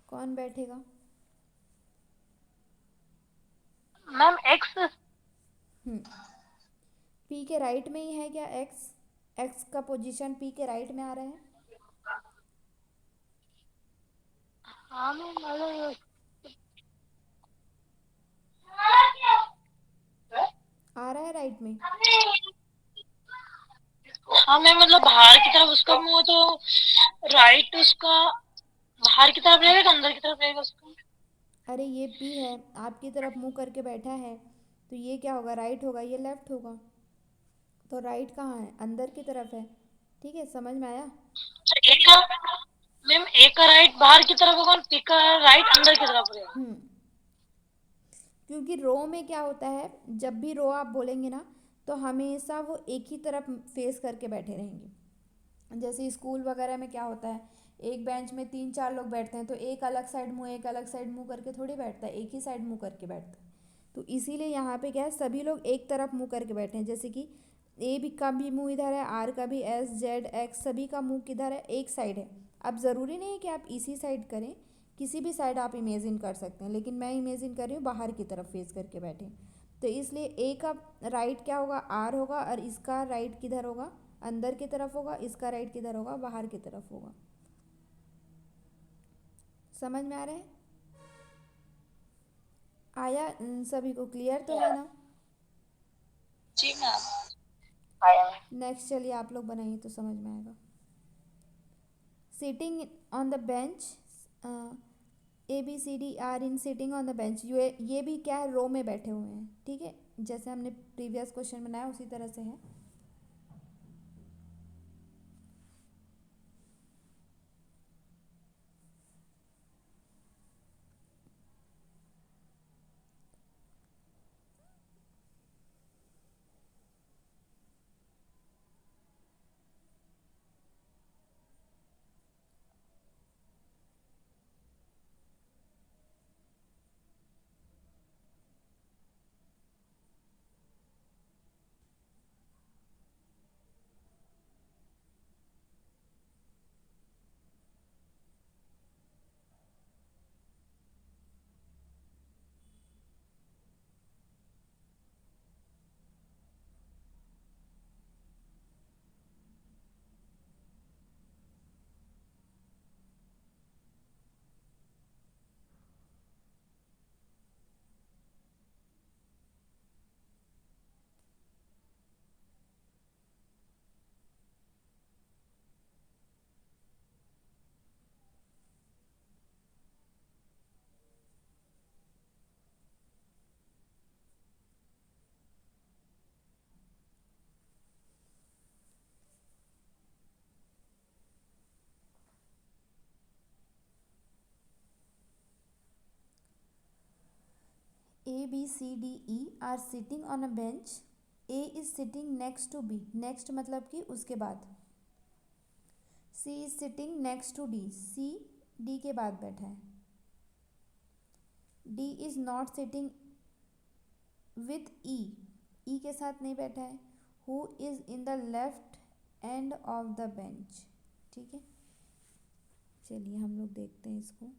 कौन बैठेगा। Ma'am x. पी के राइट में ही है क्या एक्स, एक्स का पोजीशन पी के राइट में आ रहा है, हाँ मैम मतलब आ रहा है राइट में। हाँ मैम मतलब बाहर की तरफ उसका मुंह, तो राइट उसका बाहर की तरफ रहेगा कि अंदर की तरफ रहेगा उसका? अरे ये पी है, आपकी तरफ मुंह करके बैठा है, तो ये क्या होगा, राइट होगा, ये लेफ्ट होगा। तो राइट कहाँ है, अंदर की तरफ है, ठीक है, समझ में आया। अच्छा ए का, मैम ए का राइट बाहर की तरफ होगा और पी का राइट अंदर की तरफ रहेगा? क्योंकि रो में क्या होता है, जब भी रो आप बोलेंगे ना, तो हमेशा वो एक ही तरफ फेस करके बैठे रहेंगे। जैसे स्कूल वगैरह में क्या होता है, एक बेंच में 3-4 लोग बैठते हैं, तो एक अलग साइड मुँह, एक अलग साइड मुँह करके थोड़ी बैठता है, एक ही साइड मुँह करके बैठता है। तो इसीलिए यहाँ पे क्या है, सभी लोग एक तरफ मुँह करके बैठे हैं। जैसे कि ए भी का भी मुँह इधर है, आर का भी, एस जेड एक्स सभी का मुँह किधर है, एक साइड है। अब ज़रूरी नहीं है कि आप इसी साइड करें, किसी भी साइड आप इमेजिन कर सकते हैं, लेकिन मैं इमेजिन कर रही हूँ बाहर की तरफ फेस करके बैठे। तो इसलिए ए का राइट क्या होगा, आर होगा, और इसका राइट किधर होगा, अंदर की तरफ होगा, इसका राइट किधर होगा, बाहर की तरफ होगा। समझ में आ रहा है, आया सभी को, क्लियर तो है ना। जी मैम। आया। नेक्स्ट चलिए आप लोग बनाइए तो समझ में आएगा। Sitting on the bench, A B C D are in sitting on the bench. ये भी क्या है, रो में बैठे हुए हैं, ठीक है, जैसे हमने प्रीवियस क्वेश्चन बनाया उसी तरह से है। A B C D E are sitting on a bench. A is sitting next to B. Next मतलब कि उसके बाद। C C is sitting next to D. C D के बाद बैठा है. D is not sitting with E. E के साथ नहीं बैठा है. Who is in the left end of the bench. ठीक है, चलिए हम लोग देखते हैं इसको.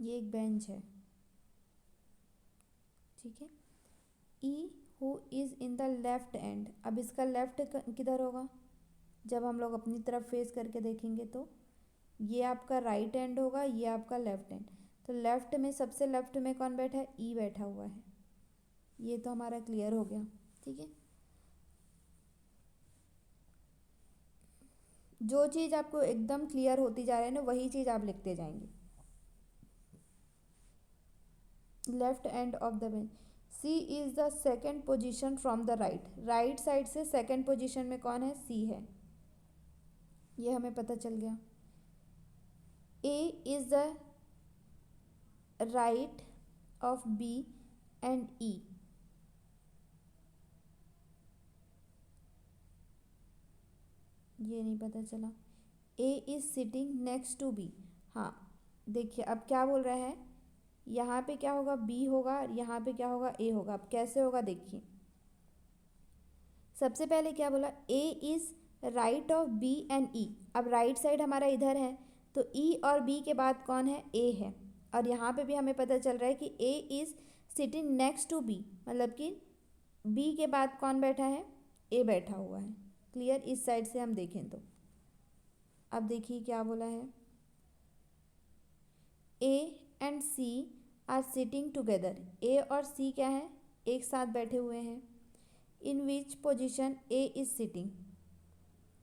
ये एक बेंच है, ठीक है. E who is in the left end. अब इसका लेफ्ट किधर होगा? जब हम लोग अपनी तरफ फेस करके देखेंगे तो ये आपका राइट एंड होगा, ये आपका लेफ्ट एंड. तो लेफ्ट में सबसे लेफ्ट में कौन बैठा है? ई बैठा हुआ है. ये तो हमारा क्लियर हो गया, ठीक है. जो चीज़ आपको एकदम क्लियर होती जा रही है ना, वही चीज़ आप लिखते जाएंगे. Left end of the bench. C is the second position from the right. Right side से सेकेंड पोजिशन में कौन है? सी है. ये हमें पता चल गया. A is the right of B and E. ये नहीं पता चला. A is sitting next to B. हाँ देखिए अब क्या बोल रहा है, यहाँ पे क्या होगा? बी होगा, यहाँ पे क्या होगा? ए होगा. अब कैसे होगा देखिए. सबसे पहले क्या बोला? A is right of B and E. अब राइट साइड हमारा इधर है, तो ई और बी के बाद कौन है? ए है. और यहाँ पे भी हमें पता चल रहा है कि A is sitting next to B, मतलब कि बी के बाद कौन बैठा है? ए बैठा हुआ है. क्लियर? इस साइड से हम देखें तो अब देखिए क्या बोला है. A and C are sitting together. A और सी क्या है? एक साथ बैठे हुए हैं. In which position A is sitting.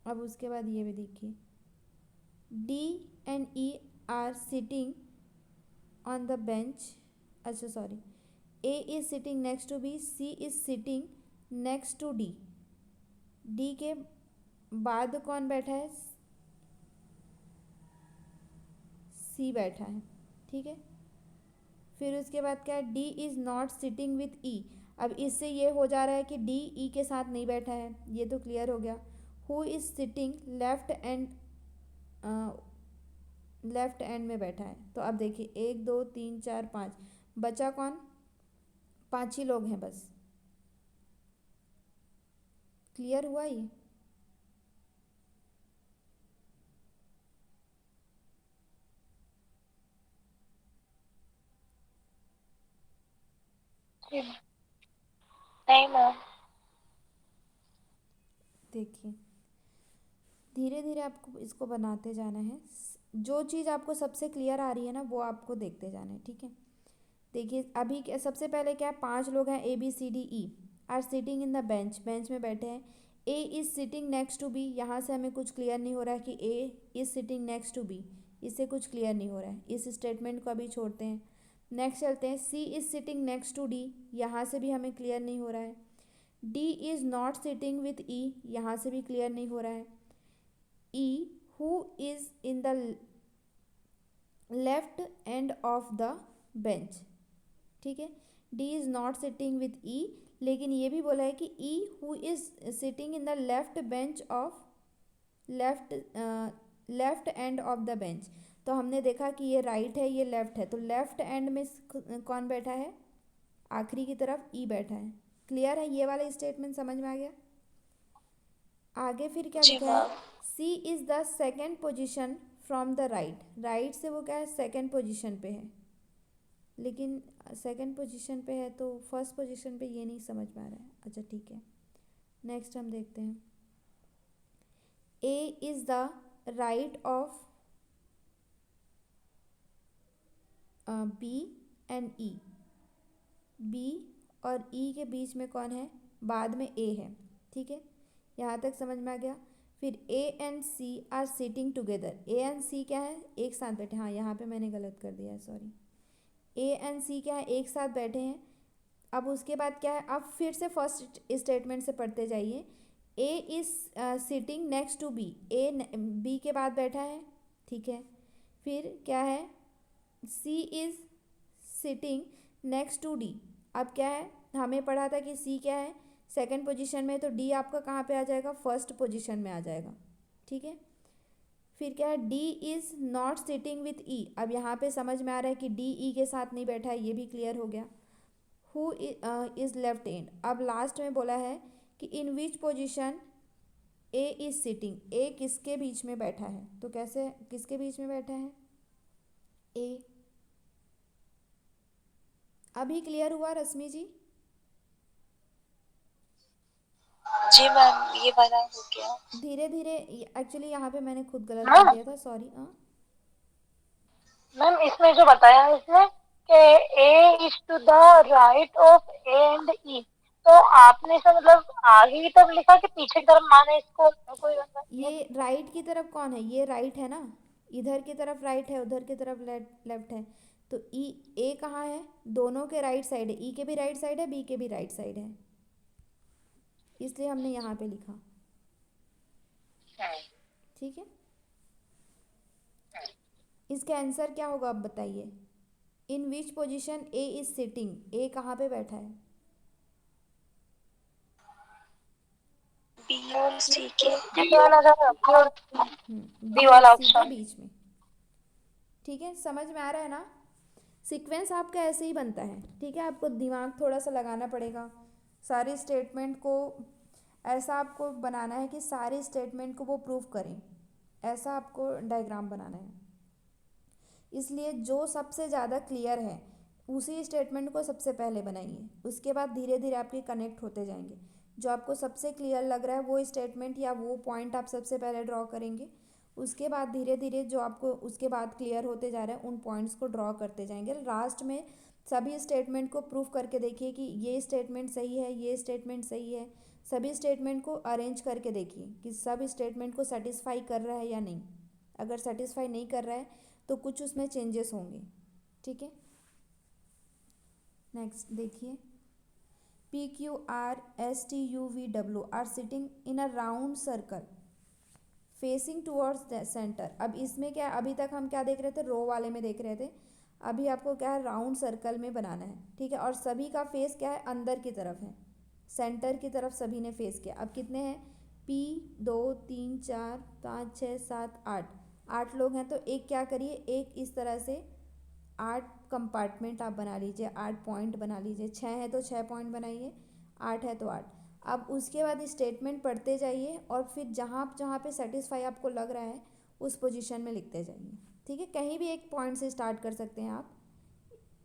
अब उसके बाद ये भी देखिए. D and E are sitting on the bench. अच्छा sorry, A is sitting next to B, C is sitting next to D. D के बाद कौन बैठा है? सी बैठा है, ठीक है. फिर उसके बाद क्या है? D is not sitting with E. अब इससे ये हो जा रहा है कि डी ई के साथ नहीं बैठा है, ये तो क्लियर हो गया. Who is sitting left and में बैठा है. तो अब देखिए 1 2 3 4 5, बचा कौन? 5 ही लोग हैं बस. क्लियर हुआ ये? नहीं मैम. देखिए धीरे धीरे आपको इसको बनाते जाना है. जो चीज़ आपको सबसे क्लियर आ रही है ना, वो आपको देखते जाना है, ठीक है. देखिए अभी क्या, सबसे पहले क्या है? 5 लोग हैं. A B C D E are sitting in the bench. Bench में बैठे हैं. A is sitting next to B. यहाँ से हमें कुछ क्लियर नहीं हो रहा है कि A is sitting next to B. इससे कुछ क्लियर नहीं हो रहा है. इस स्टेटमेंट को अभी छोड़ते हैं. नेक्स्ट चलते हैं. C is sitting next to D. यहाँ से भी हमें क्लियर नहीं हो रहा है. D is not sitting with E. यहाँ से भी क्लियर नहीं हो रहा है. E who is in the left end of the bench, ठीक है. D is not sitting with E, लेकिन ये भी बोला है कि E who is sitting in the left bench of left end of the bench. तो हमने देखा कि ये राइट है, ये लेफ्ट है. तो लेफ्ट एंड में कौन बैठा है? आखिरी की तरफ ई बैठा है. क्लियर है? ये वाला स्टेटमेंट समझ में आ गया? आगे फिर क्या जी लिखा है? Ma'am. C is the second position from the right. Right से वो क्या है? सेकेंड पोजिशन पे है. लेकिन सेकेंड पोजीशन पे है तो फर्स्ट पोजीशन पे ये नहीं समझ में आ रहा है. अच्छा ठीक है, नेक्स्ट हम देखते हैं. A is the right of B and E. B और ई के बीच में कौन है? बाद में ए है, ठीक है. यहाँ तक समझ में आ गया. फिर A and C are sitting together. A and C क्या है? एक साथ बैठे. हाँ यहाँ पे मैंने गलत कर दिया है, सॉरी. ए एंड सी क्या है? एक साथ बैठे हैं. अब उसके बाद क्या है? अब फिर से फर्स्ट स्टेटमेंट से पढ़ते जाइए. A is sitting next to B. A B के बाद बैठा है, ठीक है. फिर क्या है? C is sitting next to D. अब क्या है? हमें पढ़ा था कि सी क्या है? सेकंड पोजीशन में, तो डी आपका कहाँ पे आ जाएगा, फर्स्ट पोजीशन में आ जाएगा, ठीक है। फिर क्या है, D is not sitting with E. अब यहाँ पे समझ में आ रहा है कि डी ई के साथ नहीं बैठा है, ये भी क्लियर हो गया। Who is left end. अब लास्ट में बोला है कि in which position A is sitting. A किसके बीच में बैठा है, तो कैसे, किसके बीच में बैठा है, ए। अभी क्लियर हुआ रश्मि जी? जी मैम, ये वाला हो गया। धीरे धीरे, एक्चुअली यहाँ पे मैंने खुद गलत कर मैम दिया था, सॉरी। हाँ, मैम इसमें जो बताया है इसमें कि A is to the right of A and E, तो आपने इसे मतलब आगे की तरफ लिखा कि पीछे की तरफ माने इसको, कोई ये राइट की तरफ कौन है, ये राइट है ना, इधर की तरफ राइट है, उधर की तरफ लेफ्ट है। तो ई, ए कहाँ है, दोनों के राइट साइड है, ई के भी राइट साइड है, बी के भी राइट साइड है, इसलिए हमने यहाँ पे लिखा, ठीक है। इसका आंसर क्या होगा, अब बताइए। In which position A is sitting, A कहाँ पे बैठा है, बी और सी के बी वाला था, बी और वाला सी के ऑप्शन। बीच में, ठीक है। समझ में आ रहा है ना, सीक्वेंस आपका ऐसे ही बनता है, ठीक है। आपको दिमाग थोड़ा सा लगाना पड़ेगा, सारी स्टेटमेंट को ऐसा आपको बनाना है कि सारी स्टेटमेंट को वो प्रूव करें, ऐसा आपको डायग्राम बनाना है। इसलिए जो सबसे ज़्यादा क्लियर है उसी स्टेटमेंट को सबसे पहले बनाइए, उसके बाद धीरे धीरे आपके कनेक्ट होते जाएंगे। जो आपको सबसे क्लियर लग रहा है वो स्टेटमेंट या वो पॉइंट आप सबसे पहले ड्रॉ करेंगे, उसके बाद धीरे धीरे जो आपको उसके बाद क्लियर होते जा रहे हैं उन पॉइंट्स को ड्रॉ करते जाएंगे। लास्ट में सभी स्टेटमेंट को प्रूफ करके देखिए कि ये स्टेटमेंट सही है, ये स्टेटमेंट सही है। सभी स्टेटमेंट को अरेंज करके देखिए कि सब स्टेटमेंट को सेटिस्फाई कर रहा है या नहीं। अगर सेटिस्फाई नहीं कर रहा है तो कुछ उसमें चेंजेस होंगे, ठीक है। नेक्स्ट देखिए, P Q R S T U V W R sitting in a round circle facing towards the centre. अब इसमें क्या है, अभी तक हम क्या देख रहे थे, रो वाले में देख रहे थे, अभी आपको क्या है, राउंड सर्कल में बनाना है, ठीक है। और सभी का फेस क्या है, अंदर की तरफ है, सेंटर की तरफ सभी ने फेस किया। अब कितने हैं, पी 2 3 4 5 6 7 8, 8 लोग हैं। तो एक क्या करिए, एक इस तरह से 8 कंपार्टमेंट आप बना लीजिए, 8 पॉइंट बना लीजिए। 6 है तो 6 पॉइंट बनाइए, 8 है तो 8। अब उसके बाद स्टेटमेंट पढ़ते जाइए और फिर जहाँ जहाँ पे सेटिस्फाई आपको लग रहा है उस पोजीशन में लिखते जाइए, ठीक है। कहीं भी एक पॉइंट से स्टार्ट कर सकते हैं आप,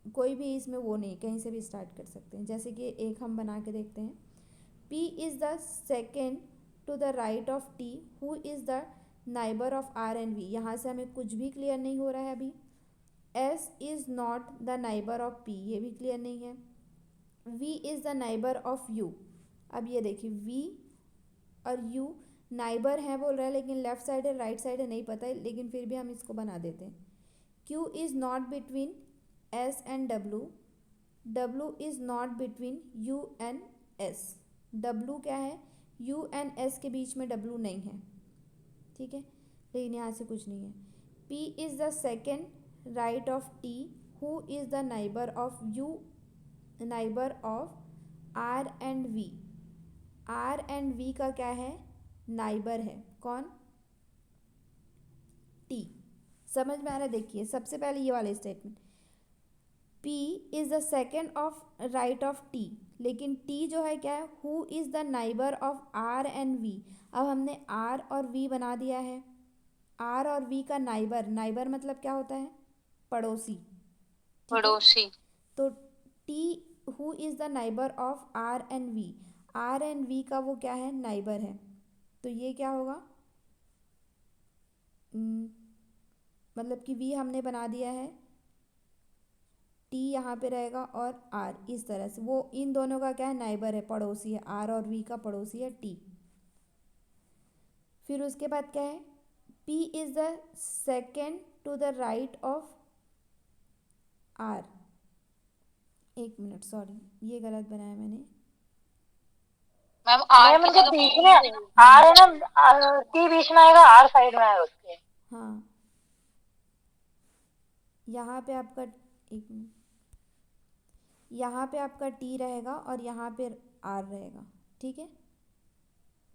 कोई भी इसमें वो नहीं, कहीं से भी स्टार्ट कर सकते हैं। जैसे कि एक हम बना के देखते हैं, P is the second to the right of T, who is the neighbour of R and V। यहाँ से हमें कुछ भी क्लियर नहीं हो रहा है अभी। S is not the neighbour of P, ये भी क्लियर नहीं है। V is the neighbour of U। अब ये देखिए, V और U नाइबर है बोल रहा है, लेकिन लेफ्ट साइड है राइट साइड है नहीं पता है, लेकिन फिर भी हम इसको बना देते हैं। Q is not between S and W, W is not between U and S। W क्या है, U एंड S के बीच में W नहीं है, ठीक है, लेकिन यहाँ से कुछ नहीं है। P is the second right of T, who is the neighbour of U, neighbour of R and V। R and V का क्या है, नाइबर है, कौन, T। समझ में आ रहा है, देखिए सबसे पहले ये वाले statement, P is the second of right of T, लेकिन T जो है क्या है, who is the neighbour of R and V। अब हमने R और V बना दिया है। R और V का नाइबर, नाइबर मतलब क्या होता है, पड़ोसी, ठीक है। पड़ोसी। तो T who is the neighbour of R and V, R and V का वो क्या है, नाइबर है। तो ये क्या होगा, मतलब कि V हमने बना दिया है, T यहाँ पे रहेगा और R इस तरह से, वो इन दोनों का क्या है, नाइबर है, पड़ोसी है। R और V का पड़ोसी है T। फिर उसके बाद क्या है, P is the second to the right of R। एक मिनट, सॉरी ये गलत बनाया मैंने। मैम मैम इनके बीच में आर है ना, टी बीच में आएगा, आर साइड में आएगा उसके। हाँ, यहाँ पे आपका, एक मिनट, यहाँ पे आपका T रहेगा और यहाँ पे R रहेगा, ठीक है।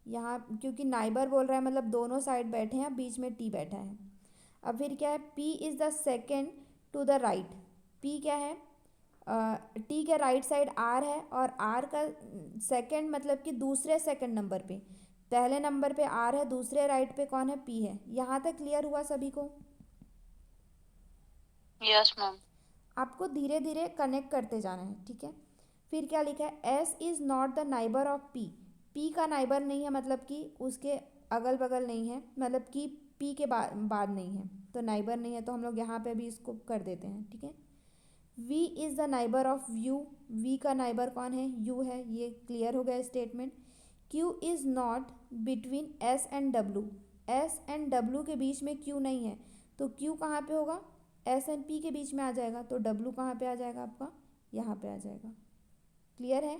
यहाँ क्योंकि नाइबर बोल रहा है मतलब दोनों साइड बैठे हैं, बीच में टी बैठा है। अब फिर क्या है, P is the second to the right. P क्या है, टी के राइट साइड आर है, और आर का सेकेंड मतलब कि दूसरे सेकेंड नंबर पे, पहले नंबर पे आर है, दूसरे राइट पे कौन है, पी है। यहाँ तक क्लियर हुआ सभी को? Yes ma'am. आपको धीरे धीरे कनेक्ट करते जाना है, ठीक है। फिर क्या लिखा है, S is not the neighbour of P. P का नाइबर नहीं है, मतलब कि उसके अगल बगल नहीं है, मतलब कि पी के बाद नहीं है, तो नाइबर नहीं है, तो हम लोग यहाँ पे भी इसको कर देते हैं, ठीक है। V is the neighbour of U. V का नाइबर कौन है, यू है, ये क्लियर हो गया statement. Q is not between S and W. S and W के बीच में क्यू नहीं है, तो क्यू कहाँ पे होगा, एस एंड पी के बीच में आ जाएगा, तो डब्लू कहाँ पे आ जाएगा आपका, यहाँ पे आ जाएगा। क्लियर है?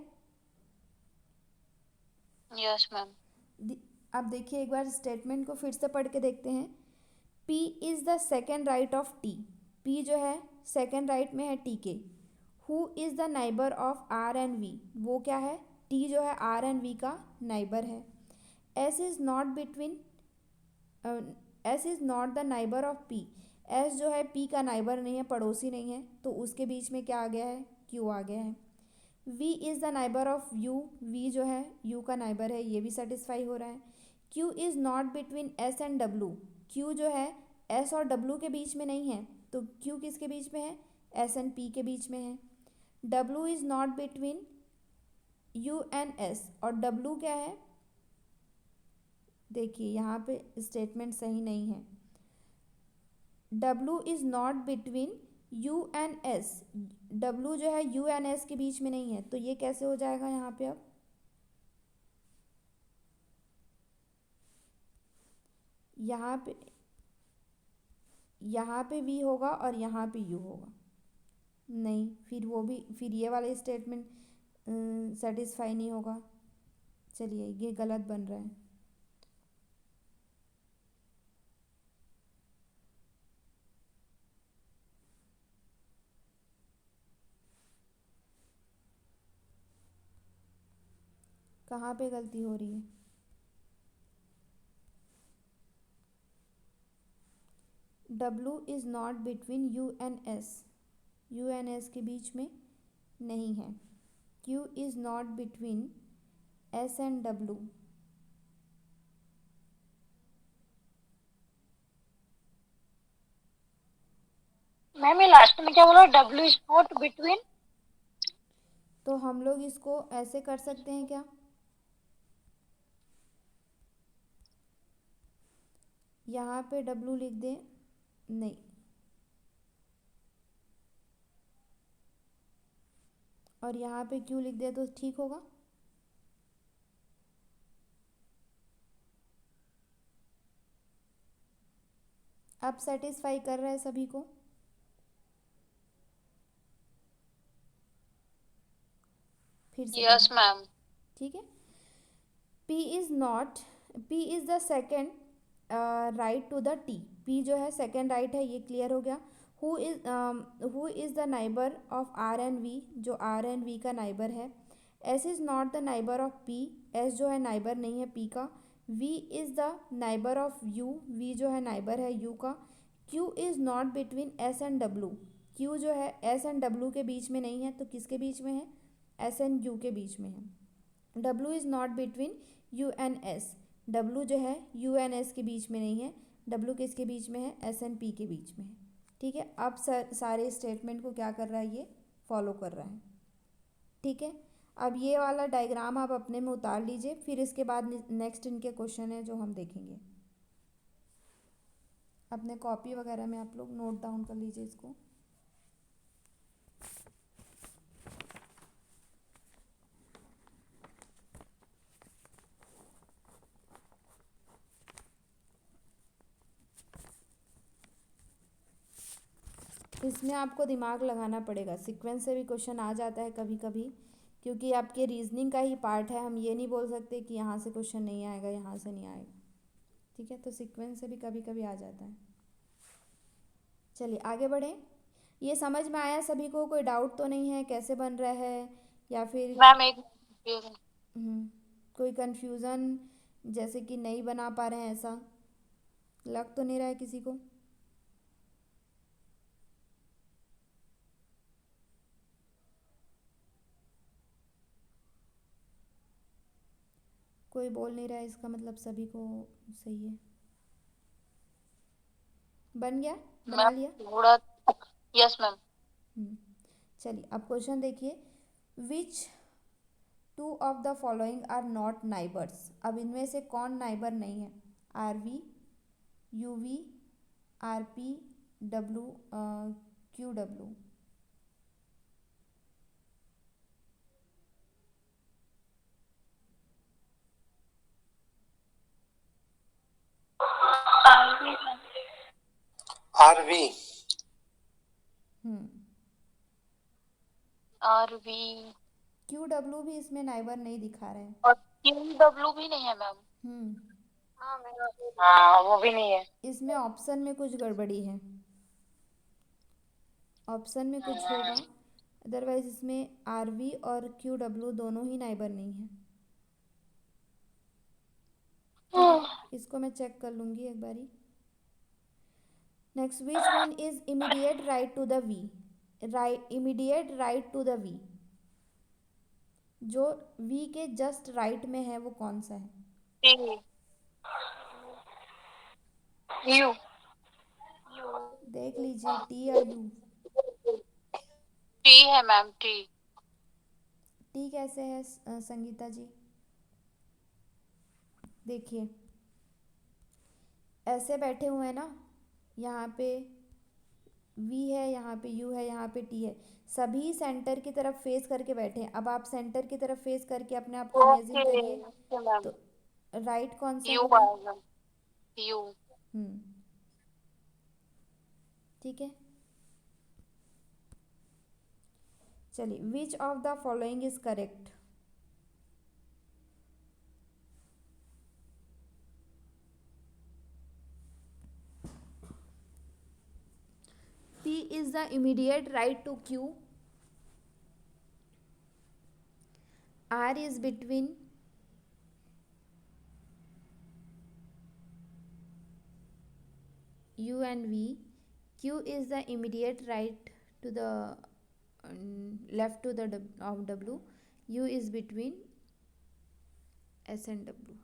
Yes ma'am. अब देखिए एक बार स्टेटमेंट को फिर से पढ़ के देखते हैं। P is the second right of T। P जो है सेकेंड राइट में है T के। Who is the neighbour of R and V। वो क्या है, T जो है R एंड V का नाइबर है। S is not between, S is not the neighbour of P। S जो है P का नाइबर नहीं है, पड़ोसी नहीं है, तो उसके बीच में क्या आ गया है, Q आ गया है। V is the neighbour of U। V जो है U का नाइबर है, ये भी सेटिस्फाई हो रहा है। Q is not between S and W। Q जो है S और W के बीच में नहीं है, तो Q किसके बीच में है, S एंड P के बीच में है। W is not between U and S, और W क्या है, देखिए यहाँ पे स्टेटमेंट सही नहीं है। W is not between U and S। W जो है U एंड S के बीच में नहीं है, तो ये कैसे हो जाएगा यहाँ पे, अब यहाँ पे V होगा और यहाँ पे U होगा, नहीं, फिर वो भी, फिर ये वाला स्टेटमेंट सेटिस्फाई नहीं होगा। चलिए ये गलत बन रहा है। कहाँ पे गलती हो रही है, W is not between U and S। U and S के बीच में नहीं है। Q is not between S and W। Ma'am ये लास्ट में क्या बोला, डब्ल्यू इज नॉट बिटवीन। तो हम लोग इसको ऐसे कर सकते हैं क्या, यहाँ पे W लिख दें, नहीं, और यहाँ पे Q लिख दें तो ठीक होगा। अब सेटिस्फाई कर रहा है सभी को? फिर से यस मैम। ठीक है। P is not, P is the second right to the T। P जो है सेकेंड राइट है, ये क्लियर हो गया। Who is the neighbour of R and V। जो R एंड V का नाइबर है। S is not the neighbour of P। S जो है नाइबर नहीं है P का। V is the neighbour of U। V जो है नाइबर है U का। Q is not between S and W। Q जो है S एंड W के बीच में नहीं है, तो किसके बीच में है, S एंड U के बीच में है। W is not between U and S। W जो है U एंड S के बीच में नहीं है, W किसके बीच में है, S एंड P के बीच में है। ठीक है, अब सारे स्टेटमेंट को क्या कर रहा है, ये फॉलो कर रहा है। ठीक है, अब ये वाला डायग्राम आप अपने में उतार लीजिए, फिर इसके बाद नेक्स्ट इनके क्वेश्चन है जो हम देखेंगे। अपने कॉपी वगैरह में आप लोग नोट डाउन कर लीजिए इसको। इसमें आपको दिमाग लगाना पड़ेगा, सीक्वेंस से भी क्वेश्चन आ जाता है कभी कभी, क्योंकि आपके रीजनिंग का ही पार्ट है। हम ये नहीं बोल सकते कि यहाँ से क्वेश्चन नहीं आएगा, यहाँ से नहीं आएगा। ठीक है, तो सीक्वेंस से भी कभी कभी आ जाता है। चलिए आगे बढ़ें। ये समझ में आया सभी को, कोई डाउट तो नहीं है कैसे बन रहा है, या फिर मैम एक हम्म, कोई कंफ्यूज़न जैसे कि नहीं बना पा रहे हैं, ऐसा लग तो नहीं रहा है किसी को? कोई बोल नहीं रहा है, इसका मतलब सभी को सही है। बन गया? बना मैम लिया? थोड़ा, यस मैम। चलिए अब क्वेश्चन देखिए। Which two of the following are not neighbours. अब इनमें से कौन नाइबर नहीं है? R V, U V, R P, W, Q W. R V. R V Q W भी इसमें नाइबर नहीं दिखा रहे हैं। और क्यूडब्ल्यू भी नहीं है मैम। हम्म हाँ वो भी नहीं है। इसमें ऑप्शन में कुछ गड़बड़ी है, ऑप्शन में कुछ होगा, अदरवाइज इसमें आर वी और क्यू डब्लू दोनों ही नाइबर नहीं है। ठीक है, इसको मैं चेक कर लूँगी एक बारी। Next, which one is immediate right to the V. Immediate right to the V, जो वी के जस्ट राइट में है वो कौन सा है? यू। देख लीजिए, टी या यू। टी है मैम, टी। टी कैसे है संगीता जी? देखिए ऐसे बैठे हुए हैं ना, यहाँ पे वी है, यहाँ पे यू है, यहाँ पे टी है, सभी सेंटर की तरफ फेस करके बैठे हैं। अब आप सेंटर की तरफ फेस करके अपने आप को इमेजिन ओके करिए, ओके मैम। तो राइट कौन सा यू होगा? आएगा, यू। ठीक है, चलिए which of the following is correct? P is the immediate right to Q. R is between U and V. Q is the immediate right to the left to the of W. U is between S and W.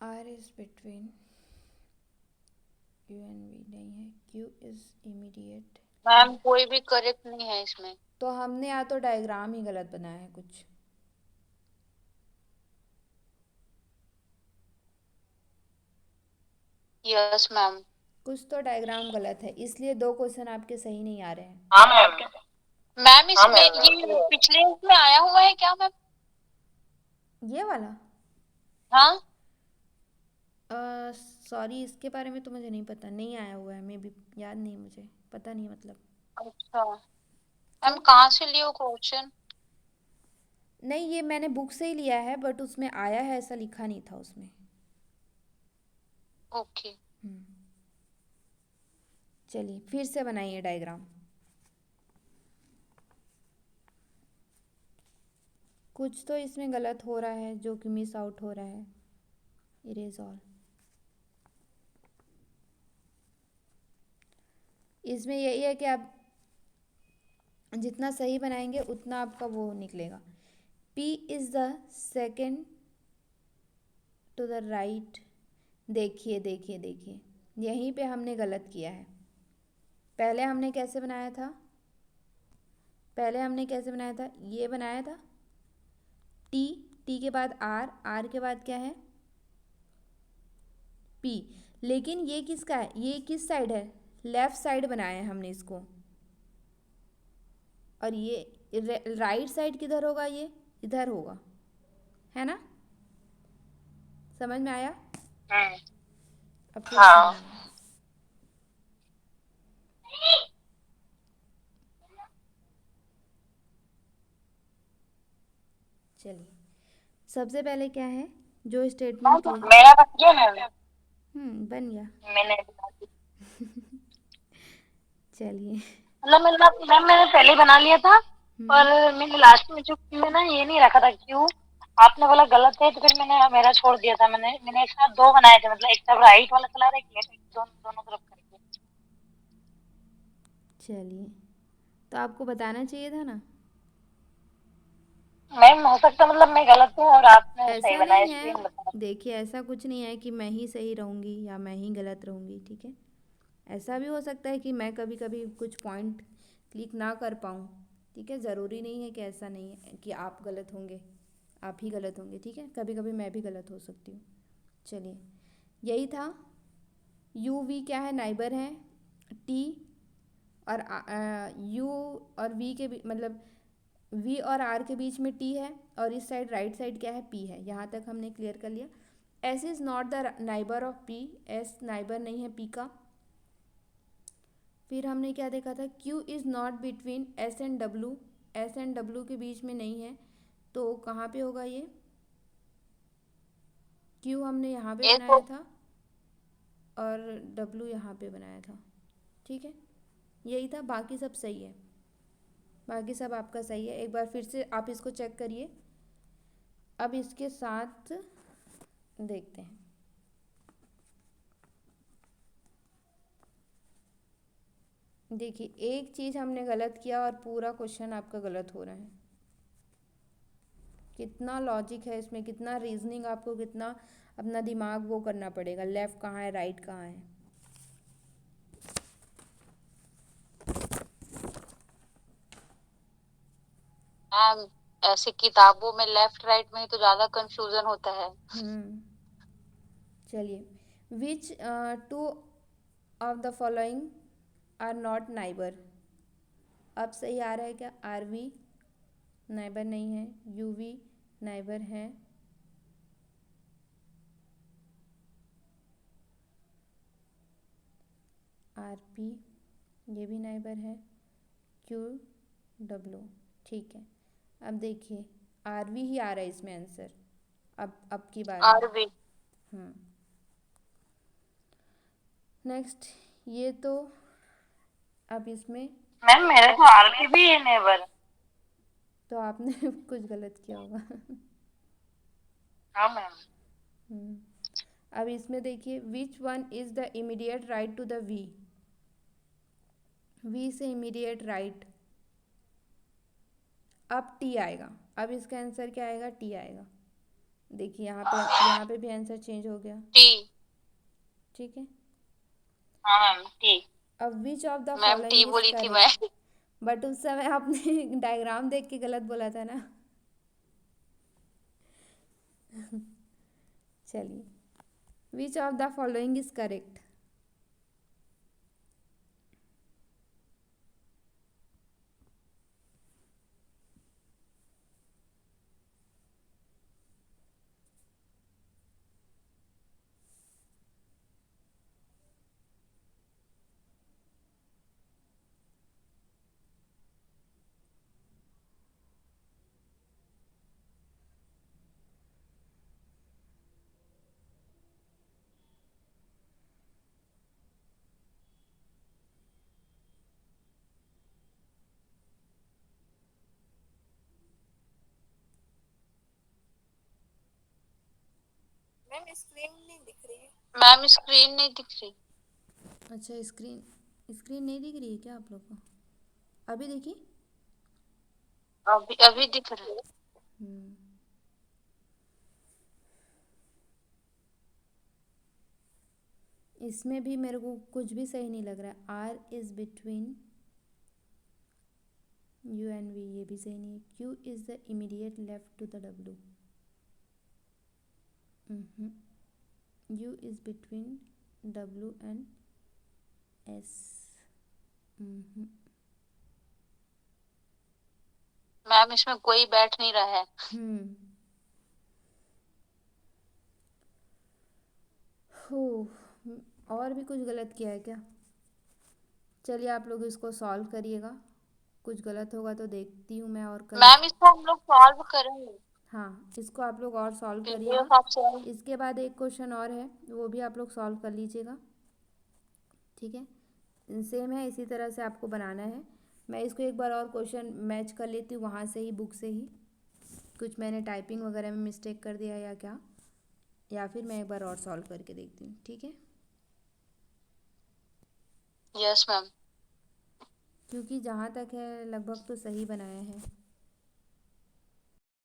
R is between U and V नहीं है, Q is immediate। Ma'am कोई भी correct नहीं है इसमें। तो हमने या तो डायग्राम ही गलत बनाया है कुछ। Yes ma'am. कुछ तो डायग्राम गलत है, इसलिए 2 क्वेश्चन आपके सही नहीं आ रहे हैं। हाँ मैम। मैम इसमें ये पिछले इसमें आया हुआ है क्या मैम? ये वाला हाँ सॉरी, इसके बारे में तो मुझे नहीं पता, नहीं आया हुआ है, मे बी याद नहीं, मुझे पता नहीं मतलब। अच्छा मैम, कहाँ से लियो क्वेश्चन? नहीं, ये मैंने बुक से ही लिया है, बट उसमें आया है ऐसा लिखा नहीं था उसमें। ओके। चलिए फिर से बनाइए डायग्राम। कुछ तो इसमें गलत हो रहा है जो कि मिस आउट हो रहा है। Erase all. इसमें यही है कि आप जितना सही बनाएंगे उतना आपका वो निकलेगा। P is the second to the right. देखिए देखिए देखिए, यहीं पे हमने गलत किया है। पहले हमने कैसे बनाया था? ये बनाया था T, T के बाद R, R के बाद क्या है? P। लेकिन ये किसका है? ये किस साइड है? लेफ्ट साइड बनाया है हमने इसको। और ये राइट साइड किधर होगा? ये इधर होगा, है ना? समझ में आया? अब फिर हाँ। से चलिए, सबसे पहले क्या है? जो स्टेटमेंट क्लियर। मेरा बन गया मैम। बन गया। मैंने चलिए। मतलब मैम मैंने पहले ही बना लिया था, पर मैंने लास्ट में जो क्यू है ना ये नहीं रखा था क्यू। आपने बोला गलत है तो फिर मैंने मेरा छोड़ दिया था। मैंने एक साथ दो बनाए थे, मतलब एक तरफ राइट वाला कलर एक लेफ्ट, दोनों तरफ करके। चलिए, तो आपको बताना चाहिए था ना। मैम हो सकता मतलब मैं गलत हूँ और आपने सही ऐसा बनाया, नहीं इसलिए मैं है, बता देखिए ऐसा कुछ नहीं है कि मैं ही सही रहूँगी या मैं ही गलत रहूँगी, ठीक है। ऐसा भी हो सकता है कि मैं कभी कभी कुछ पॉइंट क्लिक ना कर पाऊँ, ठीक है। ज़रूरी नहीं है कि ऐसा नहीं है कि आप गलत होंगे, आप ही गलत होंगे, ठीक है। कभी कभी मैं भी गलत हो सकती हूँ। चलिए, यही था। यू वी क्या है, नाइबर है। टी और यू और वी के मतलब वी और आर के बीच में टी है, और इस साइड राइट साइड क्या है, पी है। यहाँ तक हमने क्लियर कर लिया। S is not the neighbour of P, S neighbour नहीं है पी का। फिर हमने क्या देखा था, Q is not between S and W, S and W के बीच में नहीं है, तो कहाँ पे होगा ये। क्यू हमने यहाँ पे ये बनाया तो था और डब्लू यहाँ पे बनाया था, ठीक है। यही था, बाकी सब सही है, बाकी सब आपका सही है। एक बार फिर से आप इसको चेक करिए। अब इसके साथ देखते हैं। देखिए, एक चीज़ हमने गलत किया और पूरा क्वेश्चन आपका गलत हो रहा है। कितना लॉजिक है इसमें, कितना रीजनिंग, आपको कितना अपना दिमाग वो करना पड़ेगा, लेफ़्ट कहाँ है राइट कहाँ है। मैम ऐसे किताबों में लेफ्ट राइट में ही तो ज्यादा कंफ्यूजन होता है। चलिए, which two of the following are not neighbour. अब सही आ रहा है क्या। आर वी नाइबर नहीं है, यू वी नाइबर है, आर पी ये भी नाइबर है, क्यू डब्लू, ठीक है। अब देखिए, आर वी ही आ रहा है इसमें आंसर। अब की बारी। और भी नेक्स्ट, ये तो अब इसमें मैम मेरे को आरपी भी है नेवर। तो आपने कुछ गलत किया होगा। हाँ मैम। अब इसमें देखिए, which one is the immediate right to the V. V से इमीडिएट राइट, अब टी आएगा। अब इसका आंसर क्या आएगा, टी आएगा। देखिए यहाँ पे भी आंसर चेंज हो गया, टी। ठीक है। हाँ मैम ठीक। अब which of the ma'am T following is बोली थी मैं। करेक्ट। बट उस समय आपने डायग्राम देख के गलत बोला था ना। चलिए, which of the following is correct. Ma'am screen नहीं दिख रही है। मैम स्क्रीन नहीं दिख रही। अच्छा, स्क्रीन नहीं दिख रही है क्या आप लोग को। अभी देखिए। अभी अभी दिख रहा है। इसमें भी मेरे को कुछ भी सही नहीं लग रहा है। R is between U and V, ये भी सही नहीं है। Q is the immediate left to the W, U is between W and S. Ma'am इसमें कोई बैठ नहीं रहा है। हो, और भी कुछ गलत किया है क्या। चलिए, आप लोग इसको सॉल्व करिएगा, कुछ गलत होगा तो देखती हूँ मैं और कल। मैम इसको हम लोग सॉल्व करेंगे। हाँ, इसको आप लोग और सॉल्व पीडीएफ करिएगा। आपसे इसके बाद एक क्वेश्चन और है, वो भी आप लोग सॉल्व कर लीजिएगा, ठीक है। सेम है, इसी तरह से आपको बनाना है। मैं इसको एक बार और क्वेश्चन मैच कर लेती हूँ वहाँ से ही, बुक से ही। कुछ मैंने टाइपिंग वगैरह में मिस्टेक कर दिया या क्या, या फिर मैं एक बार और सॉल्व करके देखती हूँ, ठीक है। Yes ma'am. क्योंकि जहाँ तक है लगभग तो सही बनाया है।